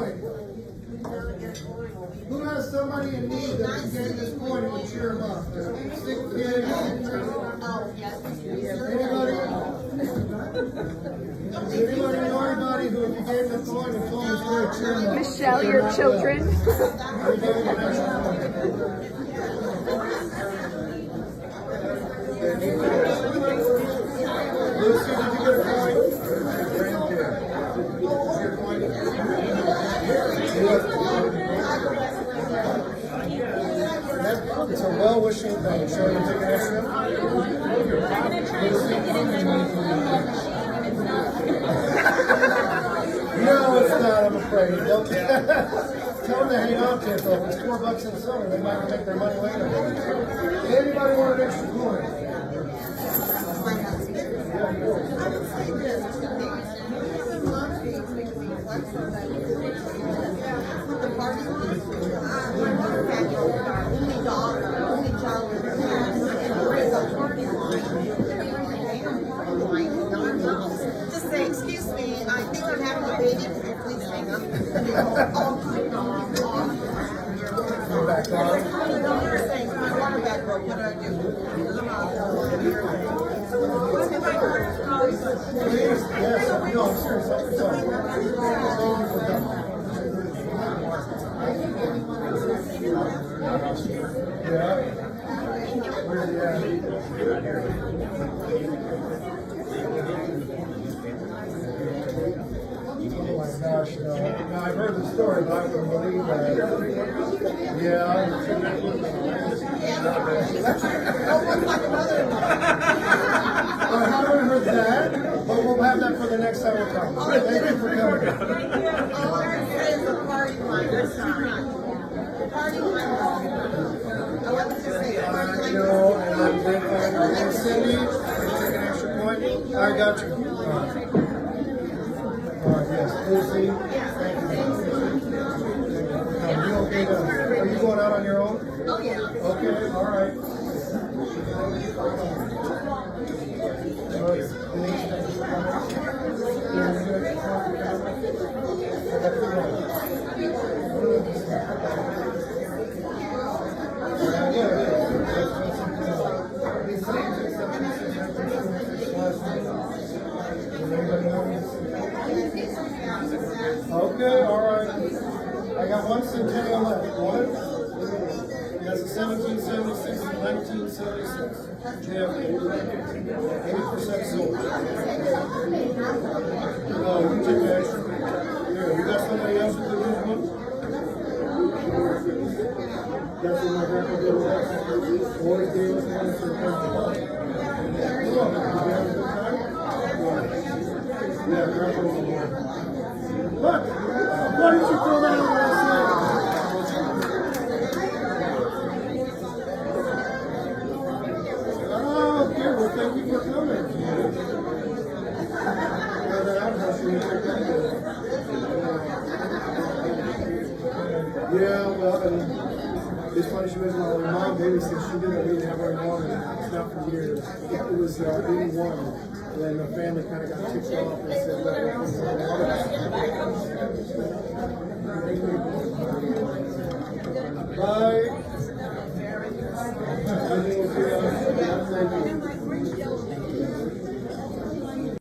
A: Who has somebody in need that can get this coin and cheer them up? Sick kid?
E: Oh, yes.
A: Anybody? Anybody know anybody who, if you gave them a coin and told them the story, cheer them up?
G: Michelle, your children.
A: Are you giving them an extra coin? Lucy, did you get a coin? It's a well-wishing thing. Show them take an extra. No, it's not, I'm afraid. Don't tell them to hang on to it though. If it's $4 in silver, they might make their money later. Anybody want an extra coin?
E: Just say, excuse me, I think I'm having a baby. Can you please hang up?
A: You're back on.
E: My water bag broke. What do I do?
A: Please, yes, no, I'm serious. Thank you for coming. Yeah. Where's he at? Oh my gosh, no. Now, I've heard the story, but I wouldn't believe that. Yeah. I haven't heard that, but we'll have that for the next time we come. Thank you for coming.
E: All I heard say is a party line. That's not right. Party line. I want to say party line.
A: No, and then Cindy, take an extra point. I got you. All right, yes, Lucy. Thank you. You okay to, are you going out on your own?
E: Oh, yeah.
A: Okay, all right. Okay, all right. I got one centennial left. One. That's a 1776 and 1976. Yeah, 80% silver. Oh, you take the extra. Here, you got somebody else who could use one? That's what my grandpa did with us. Always gave us one for Christmas. Did you have a good time? Yeah, grandpa was a boy. Look! Why did you throw that over us? Oh, okay, well, thank you for coming. Yeah, well, and it's funny, she was my mom babysitted. She did it, we didn't have her anymore. It's not for years. It was 81. Then the family kind of got ticked off and said, let her come. Bye.